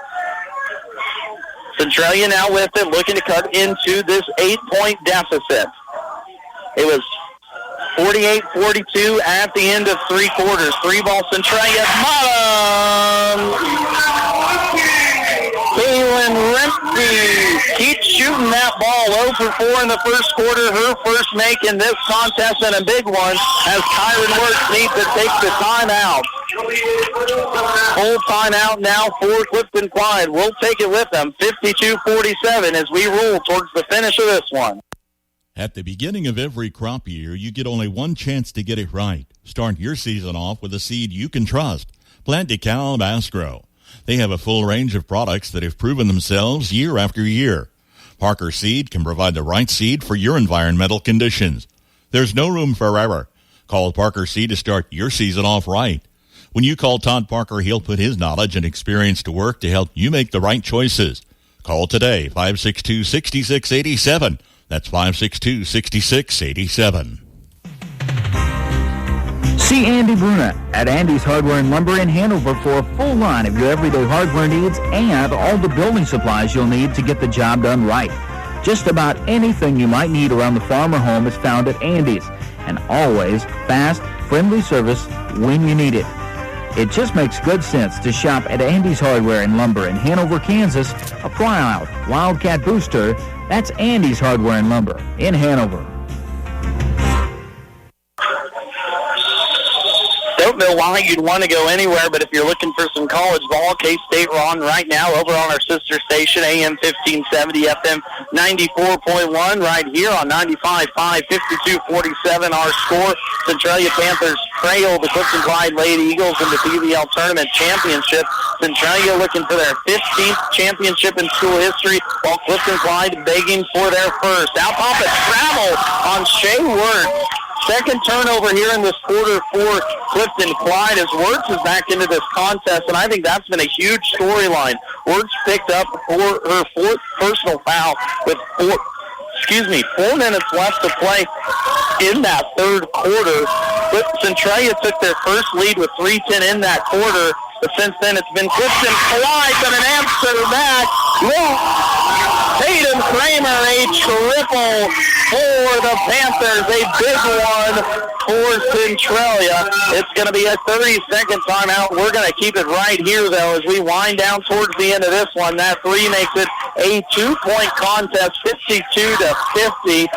Speaker 1: Centralia now with it, looking to cut into this 8-point deficit. It was 48-42 at the end of 3 quarters. 3-ball Centralia. Bottom! Kaylin Rimpey keeps shooting that ball 0 for 4 in the first quarter. Her first make in this contest, and a big one as Kyron Wirtz needs to take the timeout. Full timeout now for Clifton-Clyde. We'll take it with them, 52-47, as we roll towards the finish of this one.
Speaker 3: At the beginning of every crop year, you get only one chance to get it right. Start your season off with a seed you can trust. Plant DeKalb Asgrow. They have a full range of products that have proven themselves year after year. Parker Seed can provide the right seed for your environmental conditions. There's no room for error. Call Parker Seed to start your season off right. When you call Todd Parker, he'll put his knowledge and experience to work to help you make the right choices. Call today, 562-6687. That's 562-6687.
Speaker 14: See Andy Bruna at Andy's Hardware and Lumber in Hanover for a full line of your everyday hardware needs and all the building supplies you'll need to get the job done right. Just about anything you might need around the farm or home is found at Andy's, and always fast, friendly service when you need it. It just makes good sense to shop at Andy's Hardware and Lumber in Hanover, Kansas. Apply out Wildcat Booster. That's Andy's Hardware and Lumber in Hanover.
Speaker 1: don't know why you'd want to go anywhere, but if you're looking for some college ball, K-State are on right now over on our sister station, AM 1570, FM 94.1, right here on 95.5, 52-47 our score. Centralia Panthers trail the Clifton-Clyde Lady Eagles in the TVL Tournament Championship. Centralia looking for their 15th championship in school history, while Clifton-Clyde begging for their first. Out top a travel on Shea Wirtz. Second turnover here in this quarter for Clifton-Clyde as Wirtz is back into this contest, and I think that's been a huge storyline. Wirtz picked up her fourth personal foul with 4 minutes left to play in that third quarter. But Centralia took their first lead with 3:10 in that quarter, but since then it's been Clifton-Clyde, but an answer back. Tatum Kramer, a triple for the Panthers, a big one for Centralia. It's going to be a 30-second timeout. We're going to keep it right here, though, as we wind down towards the end of this one. That three makes it a 2-point contest, 52-50.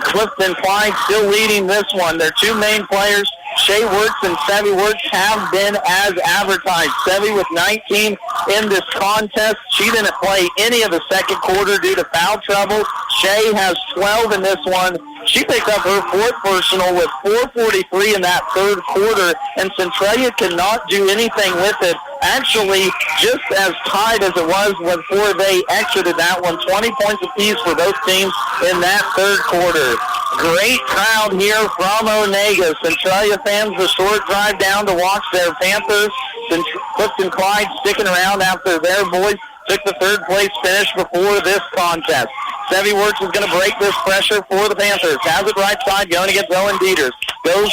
Speaker 1: Clifton-Clyde still leading this one. Their two main players, Shea Wirtz and Sevy Wirtz, have been as advertised. Sevy with 19 in this contest. She didn't play any of the second quarter due to foul trouble. Shea has 12 in this one. She picked up her fourth personal with 4:43 in that third quarter, and Centralia cannot do anything with it. Actually, just as tied as it was before they exited that one, 20 points apiece for both teams in that third quarter. Great crowd here from Onega. Centralia fans, the short drive down to watch their Panthers. Clifton-Clyde sticking around after their boys took the third place finish before this contest. Sevy Wirtz is going to break this pressure for the Panthers. Has it right side, going against Owen Dieters. Goes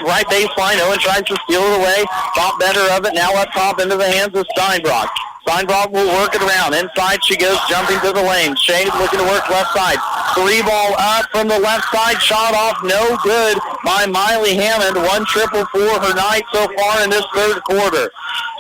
Speaker 1: right baseline. Owen tries to steal it away. Thought better of it. Now up top into the hands of Steinbrock. Steinbrock will work it around. Inside she goes, jumping to the lane. Shea looking to work left side. Three ball up from the left side. Shot off, no good by Miley Hammond. One triple for her night so far in this third quarter.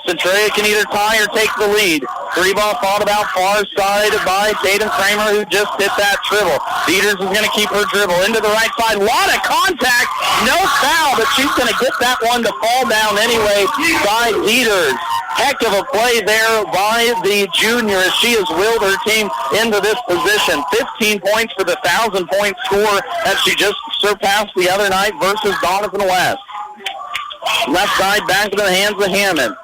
Speaker 1: Centralia can either tie or take the lead. Three ball fought about far side by Tatum Kramer, who just hit that dribble. Dieters is going to keep her dribble into the right side. A lot of contact, no foul, but she's going to get that one to fall down anyway by Dieters. Heck of a play there by the junior as she has willed her team into this position. 15 points for the 1,000-point score that she just surpassed the other night versus Donovan West. Left side back into the hands of Hammond.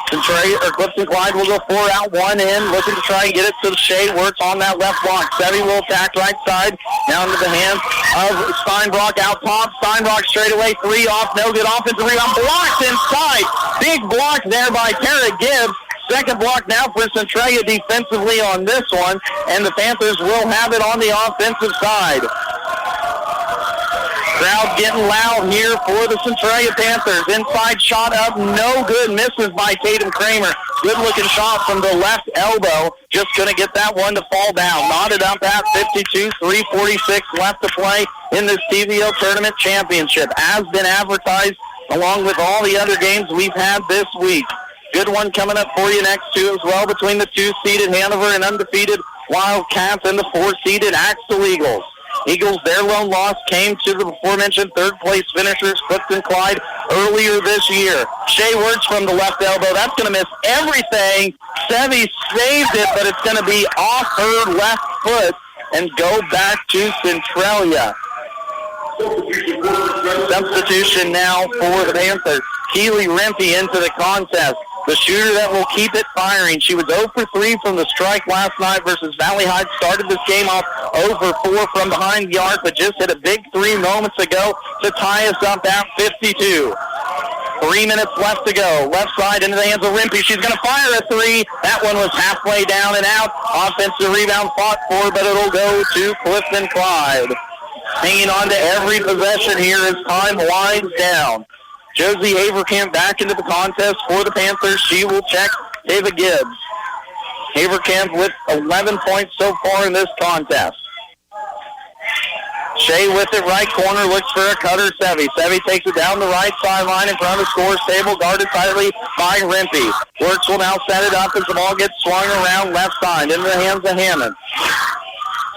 Speaker 1: Clifton-Clyde will go 4 out, 1 in, looking to try and get it to Shea Wirtz on that left block. Sevy will attack right side, down to the hands of Steinbrock out top. Steinbrock straight away, 3 off, no good offensive rebound, blocked inside. Big block there by Tara Gibbs. Second block now for Centralia defensively on this one, and the Panthers will have it on the offensive side. Crowd getting loud here for the Centralia Panthers. Inside shot up, no good. Misses by Tatum Kramer. Good-looking shot from the left elbow. Just going to get that one to fall down. Knotted up at 52, 3:46 left to play in this TVL Tournament Championship. As been advertised along with all the other games we've had this week. Good one coming up for you next, too, as well, between the 2-seeded Hanover and undefeated Wildcats and the 4-seeded Axtell Eagles. Eagles, their lone loss came to the before-mentioned third-place finishers, Clifton-Clyde, earlier this year. Shea Wirtz from the left elbow. That's going to miss everything. Sevy saved it, but it's going to be off her left foot and go back to Centralia. Substitution now for the Panthers. Keely Rempe into the contest. The shooter that will keep it firing. She was 0 for 3 from the strike last night versus Valley High. Started this game off 0 for 4 from behind the arc, but just hit a big 3 moments ago to tie us up at 52. 3 minutes left to go. Left side into the hands of Rempe. She's going to fire a 3. That one was halfway down and out. Offensive rebound fought for, but it'll go to Clifton-Clyde. Hanging on to every possession here as time winds down. Josie Haverkamp back into the contest for the Panthers. She will check Ava Gibbs. Haverkamp with 11 points so far in this contest. Shea with it, right corner, looks for a cutter, Sevy. Sevy takes it down the right sideline in front of the score table, guarded tightly by Rempe. Wirtz will now set it up as the ball gets swung around left side into the hands of Hammond.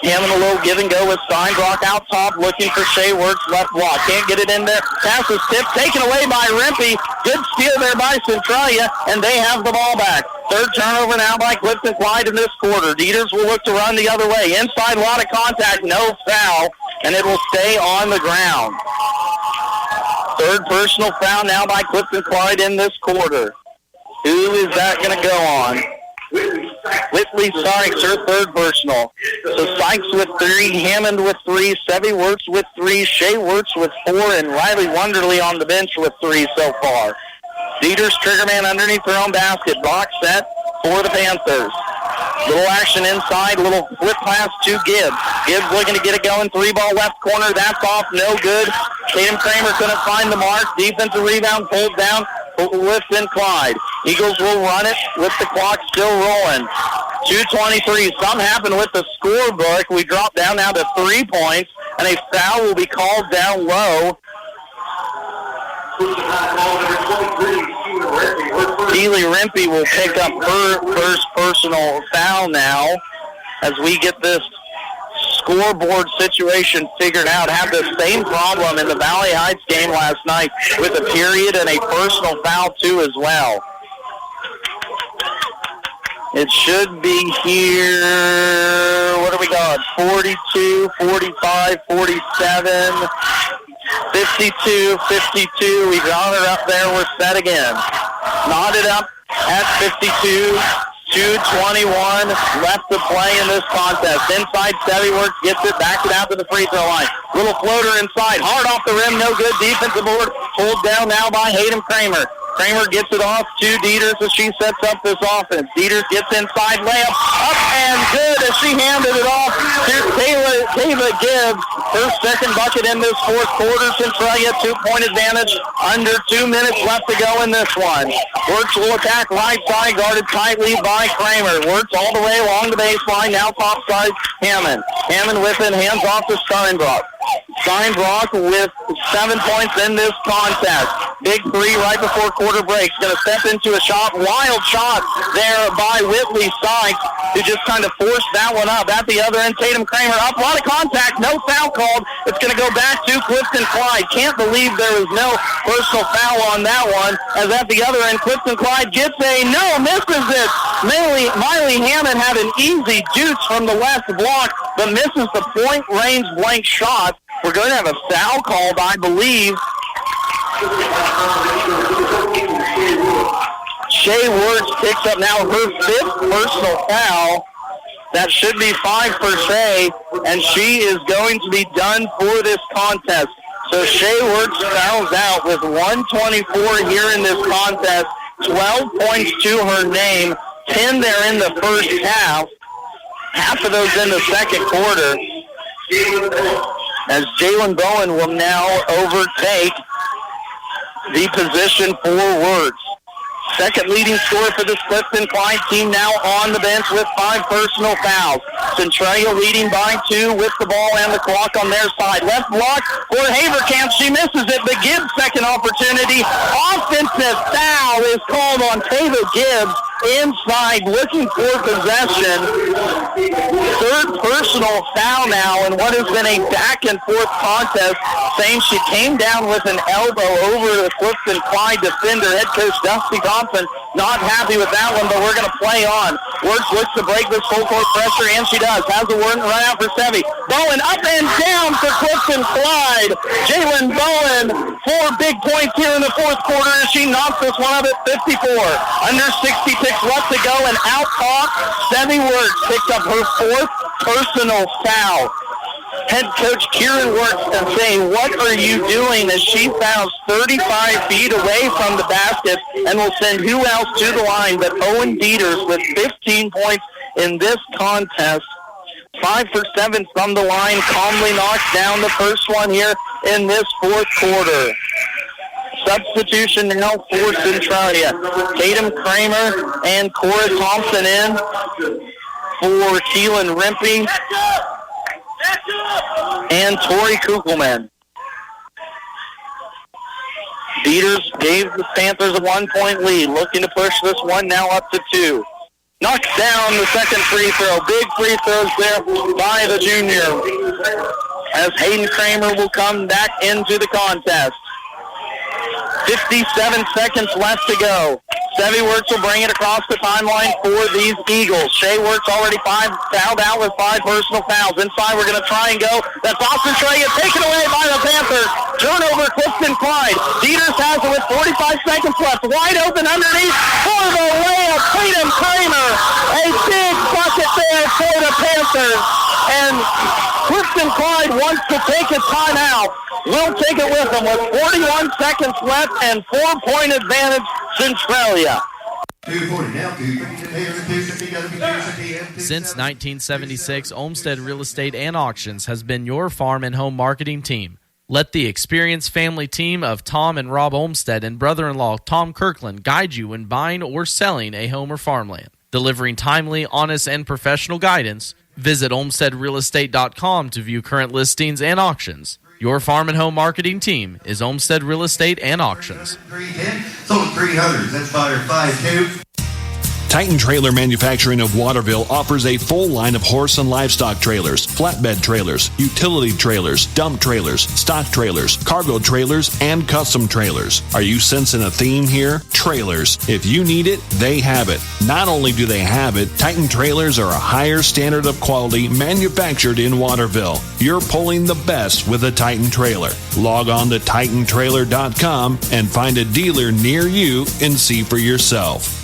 Speaker 1: Hammond a little give and go with Steinbrock out top, looking for Shea Works, left block. Can't get it in there. Pass is tipped, taken away by Rimpey. Good steal there by Centralia, and they have the ball back. Third turnover now by Clifton-Clyde in this quarter. Dieters will look to run the other way. Inside, a lot of contact, no foul, and it will stay on the ground. Third personal foul now by Clifton-Clyde in this quarter. Who is that going to go on? Whitley Sykes, her third personal. So Sykes with 3, Hammond with 3, Sevy Works with 3, Shea Works with 4, and Riley Wonderly on the bench with 3 so far. Dieters, trigger man underneath their own basket. Box set for the Panthers. Little action inside, little flip pass to Gibbs. Gibbs looking to get it going. 3-ball left corner, that's off, no good. Tatum Kramer couldn't find the mark. Defensive rebound pulled down. Clifton-Clyde. Eagles will run it with the clock still rolling. 2:23. Something happened with the scorebook. We dropped down now to 3 points, and a foul will be called down low. Keely Rimpey will pick up her first personal foul now as we get this scoreboard situation figured out. Have the same problem in the Valley Heights game last night with a period and a personal foul too as well. It should be here, what do we got? 42, 45, 47, 52, 52. We got her up there. We're set again. Knotted up at 52. 2:21 left to play in this contest. Inside, Sevy Works gets it, backs it out to the free throw line. Little floater inside, hard off the rim, no good. Defensive board pulled down now by Hayden Kramer. Kramer gets it off to Dieters as she sets up this offense. Dieters gets inside, layup up and good as she handed it off to Kayla Gibbs. Her second bucket in this fourth quarter. Centralia 2-point advantage. Under 2 minutes left to go in this one. Works will attack right side, guarded tightly by Kramer. Works all the way along the baseline, now top side Hammond. Hammond with it, hands off to Steinbrock. Steinbrock with 7 points in this contest. Big three right before quarter break. Going to step into a shot. Wild shot there by Whitley Sykes, who just kind of forced that one up. At the other end, Tatum Kramer up. A lot of contact. No foul called. It's going to go back to Clifton-Clyde. Can't believe there was no personal foul on that one. As at the other end, Clifton-Clyde gets a no, misses it. Miley Hammond had an easy juice from the left block, but misses the point range blank shot. We're going to have a foul called, I believe. Shea Works picks up now her 5th personal foul. That should be 5 for Shea, and she is going to be done for this contest. So Shea Works fouls out with 1:24 here in this contest. 12 points to her name, 10 there in the first half. Half of those in the second quarter. As Jalen Bowen will now overtake the position for Works. Second leading scorer for this Clifton-Clyde team now on the bench with 5 personal fouls. Centralia leading by 2 with the ball and the clock on their side. Left block for Haverkamp. She misses it, but Gibbs' second opportunity. Offensive foul is called on Taylor Gibbs inside, looking for possession. Third personal foul now in what has been a back-and-forth contest. Saying she came down with an elbow over the Clifton-Clyde defender. Head coach Dusty Thompson not happy with that one, but we're going to play on. Works looks to break this full-court pressure, and she does. Has the run out for Sevy. Bowen up and down for Clifton-Clyde. Jalen Bowen, 4 big points here in the fourth quarter, and she knocks this one up at 54. Under 60 ticks left to go, and out top, Sevy Works picks up her 4th personal foul. Head coach Kieran Works and saying, what are you doing, as she fouls 35 feet away from the basket and will send who else to the line but Owen Dieters with 15 points in this contest. 5 for 7 from the line, calmly knocks down the first one here in this fourth quarter. Substitution now for Centralia. Tatum Kramer and Cora Thompson in for Keelan Rimpey and Tori Kugelman. Dieters gave the Panthers a 1-point lead, looking to push this one now up to 2. knocks down the second free throw. Big free throws there by the junior, as Hayden Kramer will come back into the contest. 57 seconds left to go. Sevy Wirtz will bring it across the timeline for these Eagles. Shea Wirtz already fouled out with 5 personal fouls. Inside, we're going to try and go. That's off Centralia, taken away by the Panthers. Turnover, Clifton-Clyde. Dieters has it with 45 seconds left. Wide open underneath for the layup. Hayden Kramer. A big bucket there for the Panthers. And Clifton-Clyde wants to take a timeout. We'll take it with them with 41 seconds left and 4-point advantage, Centralia.
Speaker 6: Since 1976, Olmsted Real Estate and Auctions has been your farm and home marketing team. Let the experienced family team of Tom and Rob Olmsted and brother-in-law Tom Kirkland guide you when buying or selling a home or farmland. Delivering timely, honest, and professional guidance, visit olmstedrealestate.com to view current listings and auctions. Your farm and home marketing team is Olmsted Real Estate and Auctions.
Speaker 15: 300, that's about 5-2.
Speaker 5: Titan Trailer Manufacturing of Waterville offers a full line of horse and livestock trailers, flatbed trailers, utility trailers, dump trailers, stock trailers, cargo trailers, and custom trailers. Are you sensing a theme here? Trailers. If you need it, they have it. Not only do they have it, Titan Trailers are a higher standard of quality manufactured in Waterville. You're pulling the best with a Titan Trailer. Log on to TitanTrailer.com and find a dealer near you and see for yourself.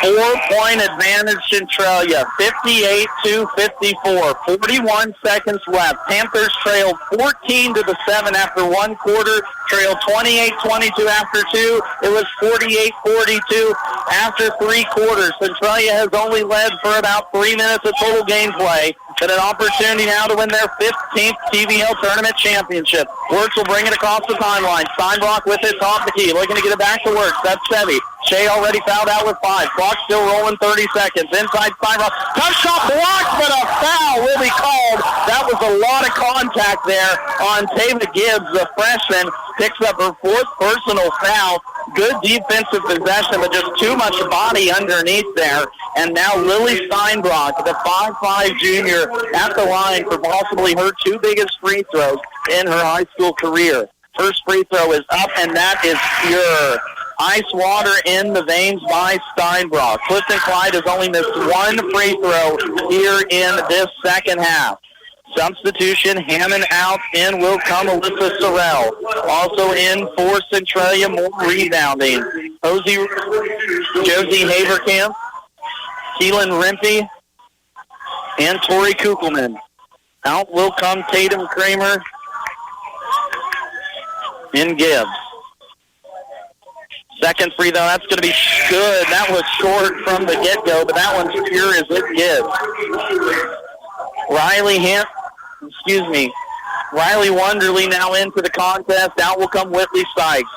Speaker 1: 4-point advantage, Centralia, 58-54. 41 seconds left. Panthers trailed 14-7 after one quarter, trailed 28-22 after two. It was 48-42 after 3 quarters. Centralia has only led for about 3 minutes of total gameplay, but an opportunity now to win their 15th TVL tournament championship. Wirtz will bring it across the timeline. Steinbrock with it top the key, looking to get it back to Wirtz. That's Sevy. Shea already fouled out with 5. Clock still rolling, 30 seconds. Inside Steinbrock. Tough shot blocked, but a foul will be called. That was a lot of contact there on Tava Gibbs, the freshman. Picks up her 4th personal foul. Good defensive possession, but just too much body underneath there. And now Lily Steinbrock, the 5'5 junior, at the line for possibly her 2 biggest free throws in her high school career. First free throw is up, and that is pure. Ice water in the veins by Steinbrock. Clifton-Clyde has only missed 1 free throw here in this second half. Substitution, Hammond out, in will come Alyssa Sorrell. Also in for Centralia, more rebounding. Josie Haverkamp, Keelan Rimpey, and Tori Kugelman. Out will come Tatum Kramer and Gibbs. Second free throw, that's going to be good. That was short from the get-go, but that one's pure as it gets. Riley Wonderly now into the contest. Out will come Whitley Sykes.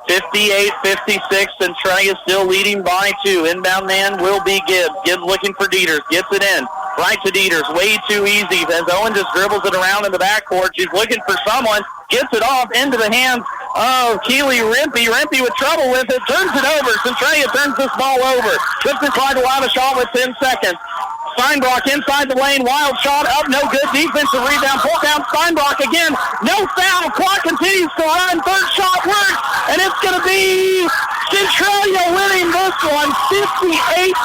Speaker 1: 58-56, Centralia still leading by 2. Inbound man will be Gibbs. Gibbs looking for Dieters. Gets it in. Right to Dieters. Way too easy. As Owen just dribbles it around in the backcourt. She's looking for someone. Gets it off into the hands of Keely Rimpey. Rimpey with trouble with it. Turns it over. Centralia turns this ball over. Clifton-Clyde will have a shot with 10 seconds. Steinbrock inside the lane. Wild shot up. No good. Defensive rebound. Pull down Steinbrock again. No foul. Clock continues to run. Third shot works. And it's going to be Centralia winning this one 58-56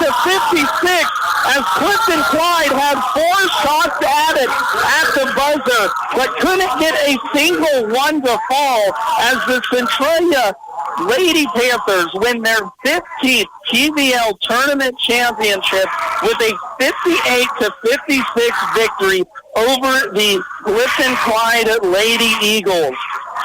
Speaker 1: as Clifton-Clyde had 4 shots added at the buzzer but couldn't get a single one to fall as the Centralia Lady Panthers win their 15th TVL tournament championship with a 58-56 victory over the Clifton-Clyde Lady Eagles.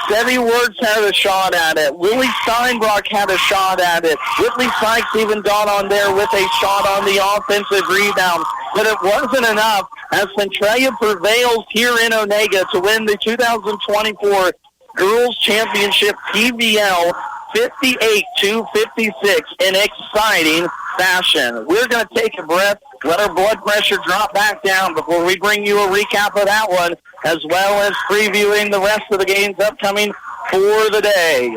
Speaker 1: Sevy Wirtz had a shot at it. Lily Steinbrock had a shot at it. Whitley Sykes even got on there with a shot on the offensive rebound. But it wasn't enough as Centralia prevails here in Onega to win the 2024 Girls Championship TVL 58-56 in exciting fashion. We're going to take a breath, let our blood pressure drop back down before we bring you a recap of that one, as well as previewing the rest of the games upcoming for the day.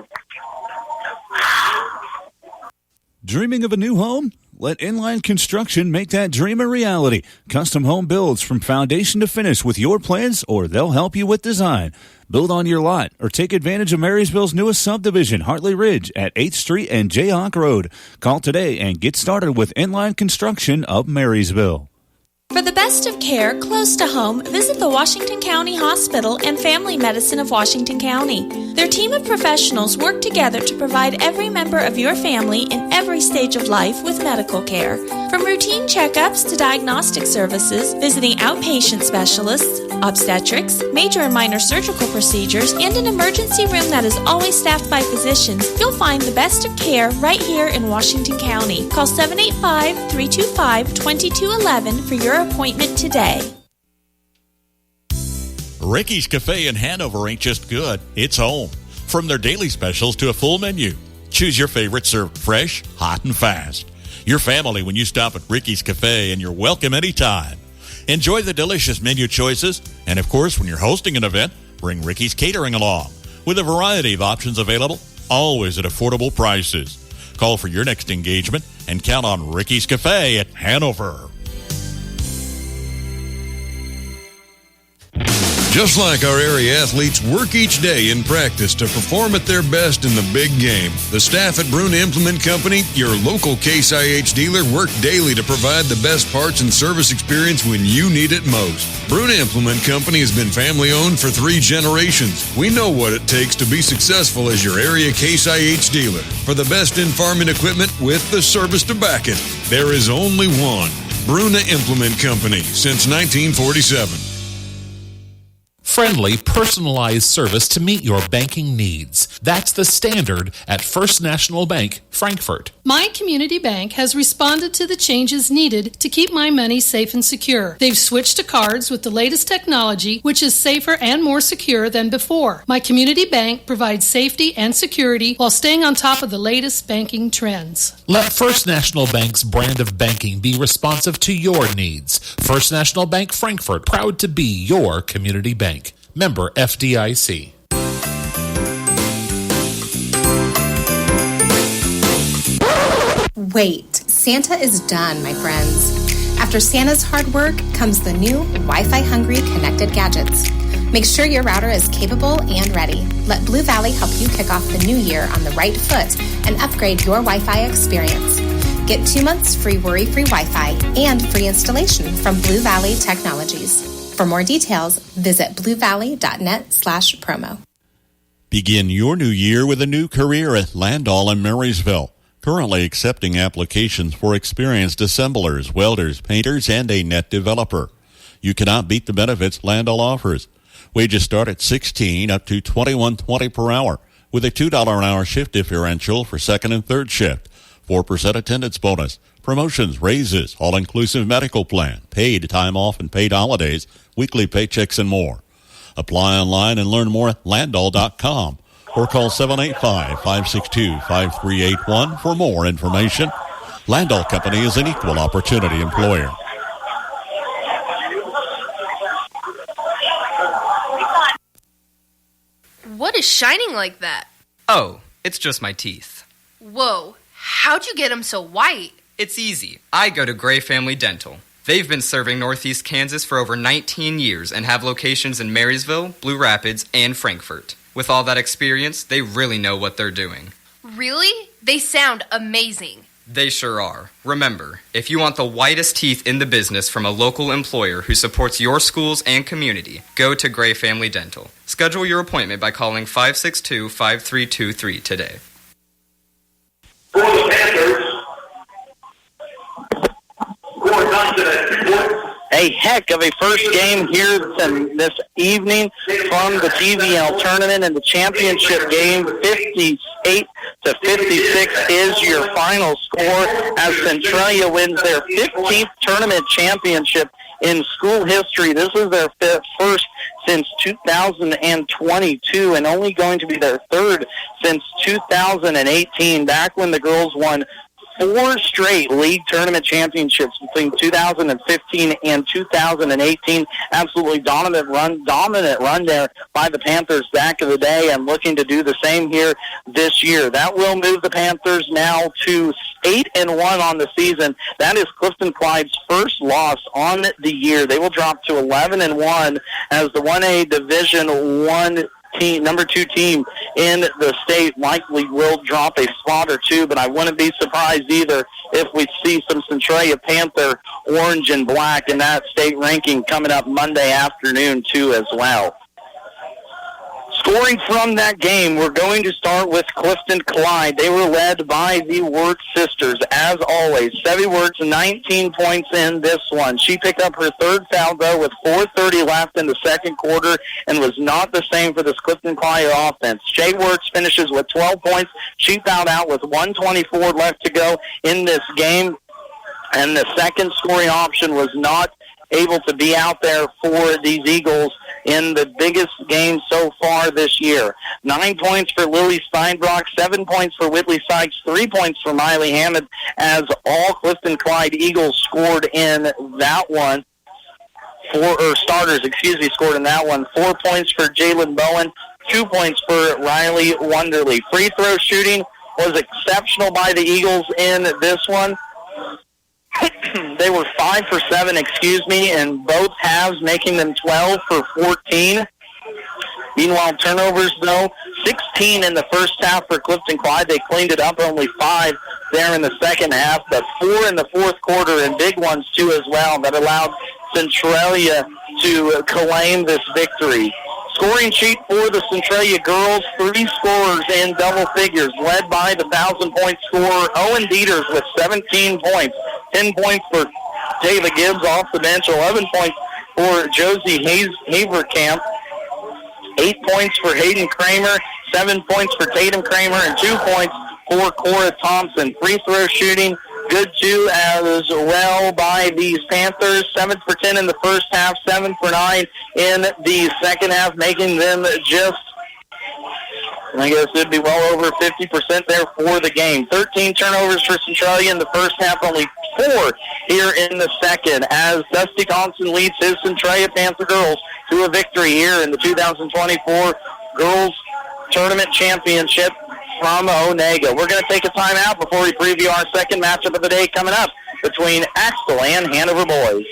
Speaker 16: Dreaming of a new home? Let Inline Construction make that dream a reality. Custom home builds from foundation to finish with your plans, or they'll help you with design. Build on your lot or take advantage of Marysville's newest subdivision, Hartley Ridge, at 8th Street and Jayhawk Road. Call today and get started with Inline Construction of Marysville.
Speaker 17: For the best of care close to home, visit the Washington County Hospital and Family Medicine of Washington County. Their team of professionals work together to provide every member of your family in every stage of life with medical care. From routine checkups to diagnostic services, visiting outpatient specialists, obstetrics, major and minor surgical procedures, and an emergency room that is always staffed by physicians, you'll find the best of care right here in Washington County. Call 785-325-2211 for your appointment today.
Speaker 3: Ricky's Cafe in Hanover ain't just good, it's home. From their daily specials to a full menu, choose your favorite served fresh, hot, and fast. Your family when you stop at Ricky's Cafe, and you're welcome anytime. Enjoy the delicious menu choices, and of course, when you're hosting an event, bring Ricky's Catering along. With a variety of options available, always at affordable prices. Call for your next engagement and count on Ricky's Cafe at Hanover.
Speaker 18: Just like our area athletes work each day in practice to perform at their best in the big game, the staff at Bruna Implement Company, your local Case IH dealer, work daily to provide the best parts and service experience when you need it most. Bruna Implement Company has been family-owned for 3 generations. We know what it takes to be successful as your area Case IH dealer. For the best in farming equipment with the service to back it, there is only one. Bruna Implement Company, since 1947.
Speaker 19: Friendly, personalized service to meet your banking needs. That's the standard at First National Bank, Frankfort.
Speaker 25: My community bank has responded to the changes needed to keep my money safe and secure. They've switched to cards with the latest technology, which is safer and more secure than before. My community bank provides safety and security while staying on top of the latest banking trends.
Speaker 19: Let First National Bank's brand of banking be responsive to your needs. First National Bank, Frankfort, proud to be your community bank. Member FDIC.
Speaker 26: Wait, Santa is done, my friends. After Santa's hard work comes the new Wi-Fi hungry connected gadgets. Make sure your router is capable and ready. Let Blue Valley help you kick off the new year on the right foot and upgrade your Wi-Fi experience. Get 2 months free worry-free Wi-Fi and free installation from Blue Valley Technologies. For more details, visit bluevalley.net/promo.
Speaker 23: Begin your new year with a new career at Landall in Marysville. Currently accepting applications for experienced assemblers, welders, painters, and a net developer. You cannot beat the benefits Landall offers. Wages start at $16 up to $21.20 per hour, with a $2 an hour shift differential for second and third shift. 4% attendance bonus, promotions, raises, all-inclusive medical plan, paid time off and paid holidays, weekly paychecks, and more. Apply online and learn more at Landall.com or call 785-562-5381 for more information. Landall Company is an equal opportunity employer.
Speaker 27: What is shining like that?
Speaker 28: Oh, it's just my teeth.
Speaker 27: Whoa, how'd you get them so white?
Speaker 28: It's easy. I go to Gray Family Dental. They've been serving Northeast Kansas for over 19 years and have locations in Marysville, Blue Rapids, and Frankfort. With all that experience, they really know what they're doing.
Speaker 27: Really? They sound amazing.
Speaker 28: They sure are. Remember, if you want the whitest teeth in the business from a local employer who supports your schools and community, go to Gray Family Dental. Schedule your appointment by calling 562-5323 today.
Speaker 1: For the Panthers, Gordon Johnson at 2 points. A heck of a first game here this evening from the TVL tournament, and the championship game, 58-56 is your final score as Centralia wins their 15th tournament championship in school history. This is their first since 2022 and only going to be their third since 2018, back when the girls won 4 straight league tournament championships between 2015 and 2018. Absolutely dominant run there by the Panthers back in the day, and looking to do the same here this year. That will move the Panthers now to 8-1 on the season. That is Clifton-Clyde's first loss on the year. They will drop to 11-1 as the 1A Division 1 team, number 2 team in the state. Likely will drop a spot or two, but I wouldn't be surprised either if we see some Centralia Panther orange and black in that state ranking coming up Monday afternoon too as well. Scoring from that game, we're going to start with Clifton-Clyde. They were led by the Wirtz sisters, as always. Sevy Wirtz, 19 points in this one. She picked up her third foul, though, with 4:30 left in the second quarter, and was not the same for this Clifton-Clyde offense. Jay Wirtz finishes with 12 points. She fouled out with 1:24 left to go in this game, and the second scoring option was not able to be out there for these Eagles in the biggest game so far this year. 9 points for Lily Steinbrock, 7 points for Whitley Sykes, 3 points for Miley Hammond, as all Clifton-Clyde Eagles scored in that one. Scored in that one. 4 points for Jalen Bowen, 2 points for Riley Wonderly. Free throw shooting was exceptional by the Eagles in this one. They were 5 for 7, in both halves, making them 12 for 14. Meanwhile, turnovers, though, 16 in the first half for Clifton-Clyde. They cleaned it up, only 5 there in the second half, but 4 in the fourth quarter, and big ones, too, as well, that allowed Centralia to claim this victory. Scoring sheet for the Centralia girls, 3 scorers in double figures, led by the 1,000-point scorer Owen Dieters with 17 points. 10 points for David Gibbs off the bench, 11 points for Josie Haverkamp, 8 points for Hayden Kramer, 7 points for Tatum Kramer, and 2 points for Cora Thompson. Free throw shooting, good too as well by these Panthers. 7 for 10 in the first half, 7 for 9 in the second half, making them just, I guess it'd be well over 50% there for the game. 13 turnovers for Centralia in the first half, only 4 here in the second, as Dusty Thompson leads his Centralia Panther girls to a victory here in the 2024 Girls Tournament Championship from Onega. We're going to take a timeout before we preview our second matchup of the day coming up between Axtell and Hanover boys.